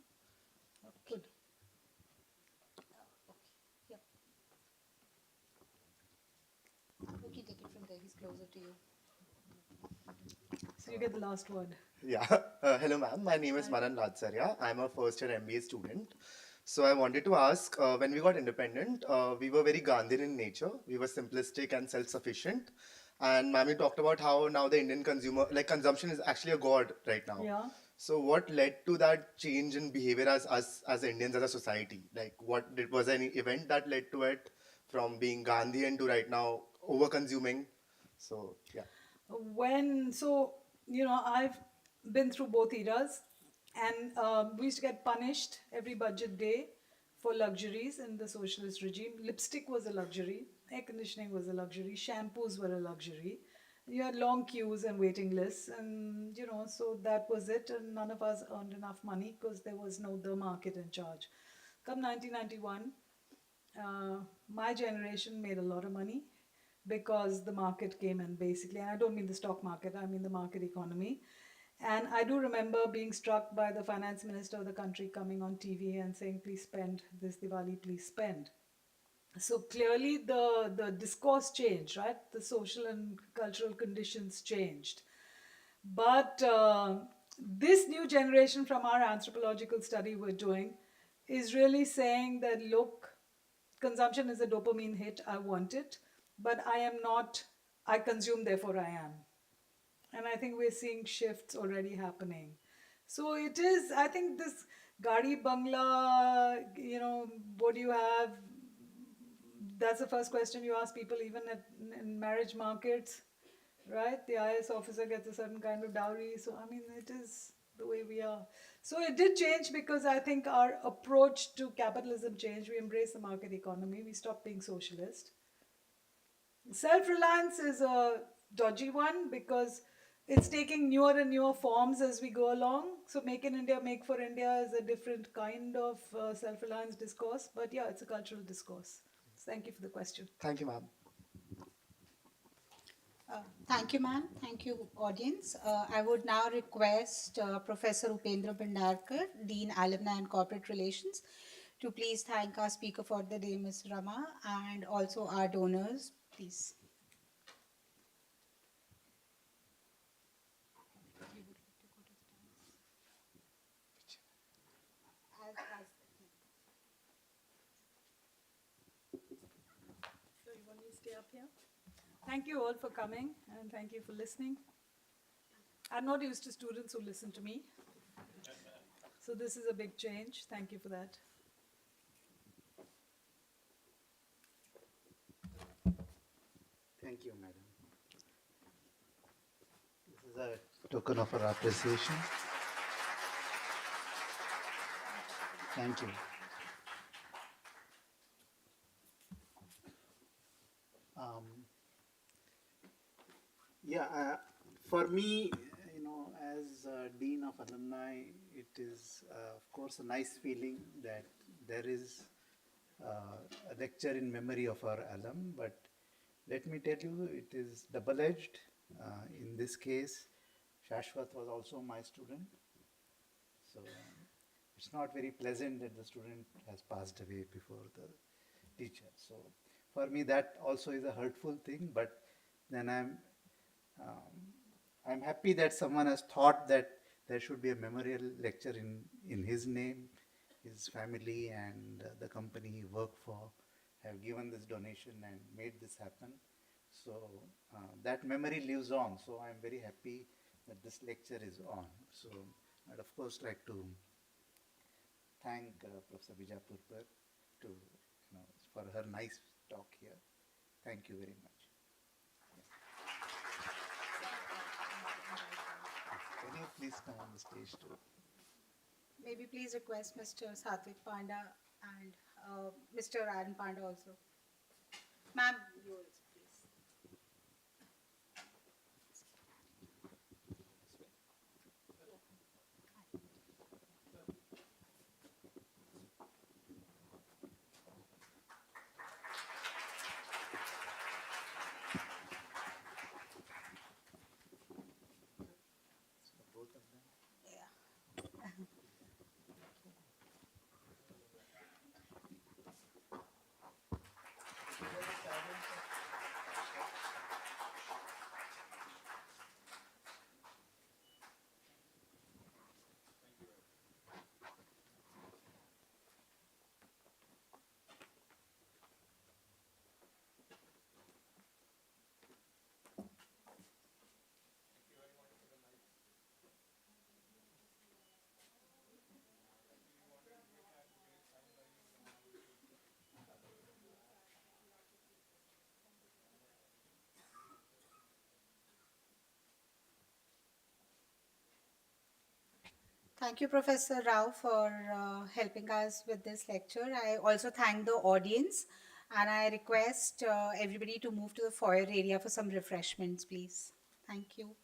Good. Yep. We can take it from there. He's closer to you. So you get the last word. Yeah. Hello, ma'am. My name is Manan Ladsaria. I'm a first year MBA student. So I wanted to ask, when we got independent, we were very Gandhian in nature. We were simplistic and self-sufficient. And ma'am, you talked about how now the Indian consumer, like consumption is actually a god right now. Yeah. So what led to that change in behavior as us as Indians as a society? Like was there any event that led to it from being Gandhian to right now over consuming? So yeah. I've been through both eras, and we used to get punished every budget day for luxuries in the socialist regime. Lipstick was a luxury, air conditioning was a luxury, shampoos were a luxury. You had long queues and waiting lists, and so that was it. And none of us earned enough money because there was no the market in charge. Come 1991, my generation made a lot of money because the market came in basically, and I don't mean the stock market, I mean the market economy. And I do remember being struck by the finance minister of the country coming on TV and saying, please spend this Diwali, please spend. So clearly the discourse changed, right? The social and cultural conditions changed. But this new generation from our anthropological study we're doing is really saying that, look, consumption is a dopamine hit, I want it, but I am not, I consume, therefore I am. And I think we're seeing shifts already happening. So it is, I think this Gadi Bangla, what do you have? That's the first question you ask people, even in marriage markets, right? The IS officer gets a certain kind of dowry. So, I mean, it is the way we are. So it did change because I think our approach to capitalism changed. We embrace the market economy. We stopped being socialist. Self-reliance is a dodgy one because it's taking newer and newer forms as we go along. So Make in India, Make for India is a different kind of self-reliance discourse. But yeah, it's a cultural discourse. So thank you for the question. Thank you, ma'am. Thank you, ma'am. Thank you, audience. I would now request Professor Upendra Bhandarkar, Dean Alumni and Corporate Relations, to please thank our speaker for the day, Ms. Rama, and also our donors, please. So you want me to stay up here? Thank you all for coming and thank you for listening. I'm not used to students who listen to me. So this is a big change. Thank you for that. Thank you, madam. This is a token of our appreciation. Thank you. For me, as Dean of Alumni, it is, of course, a nice feeling that there is a lecture in memory of our alum, but let me tell you, it is double-edged. In this case, Shashwat was also my student, so it's not very pleasant that the student has passed away before the teacher. So for me, that also is a hurtful thing, but then I'm happy that someone has thought that there should be a memorial lecture in his name. His family and the company he worked for have given this donation and made this happen. So that memory lives on. So I'm very happy that this lecture is on. So I'd of course like to thank Professor Bijapurkar for her nice talk here. Thank you very much. Can you please come on the stage too? Maybe please request Mr. Satvik Panda and Mr. Aaron Panda also. Ma'am, yours, please. So both of them. Yeah. Thank you, Professor Rao, for helping us with this lecture. I also thank the audience, and I request everybody to move to the foyer area for some refreshments, please. Thank you.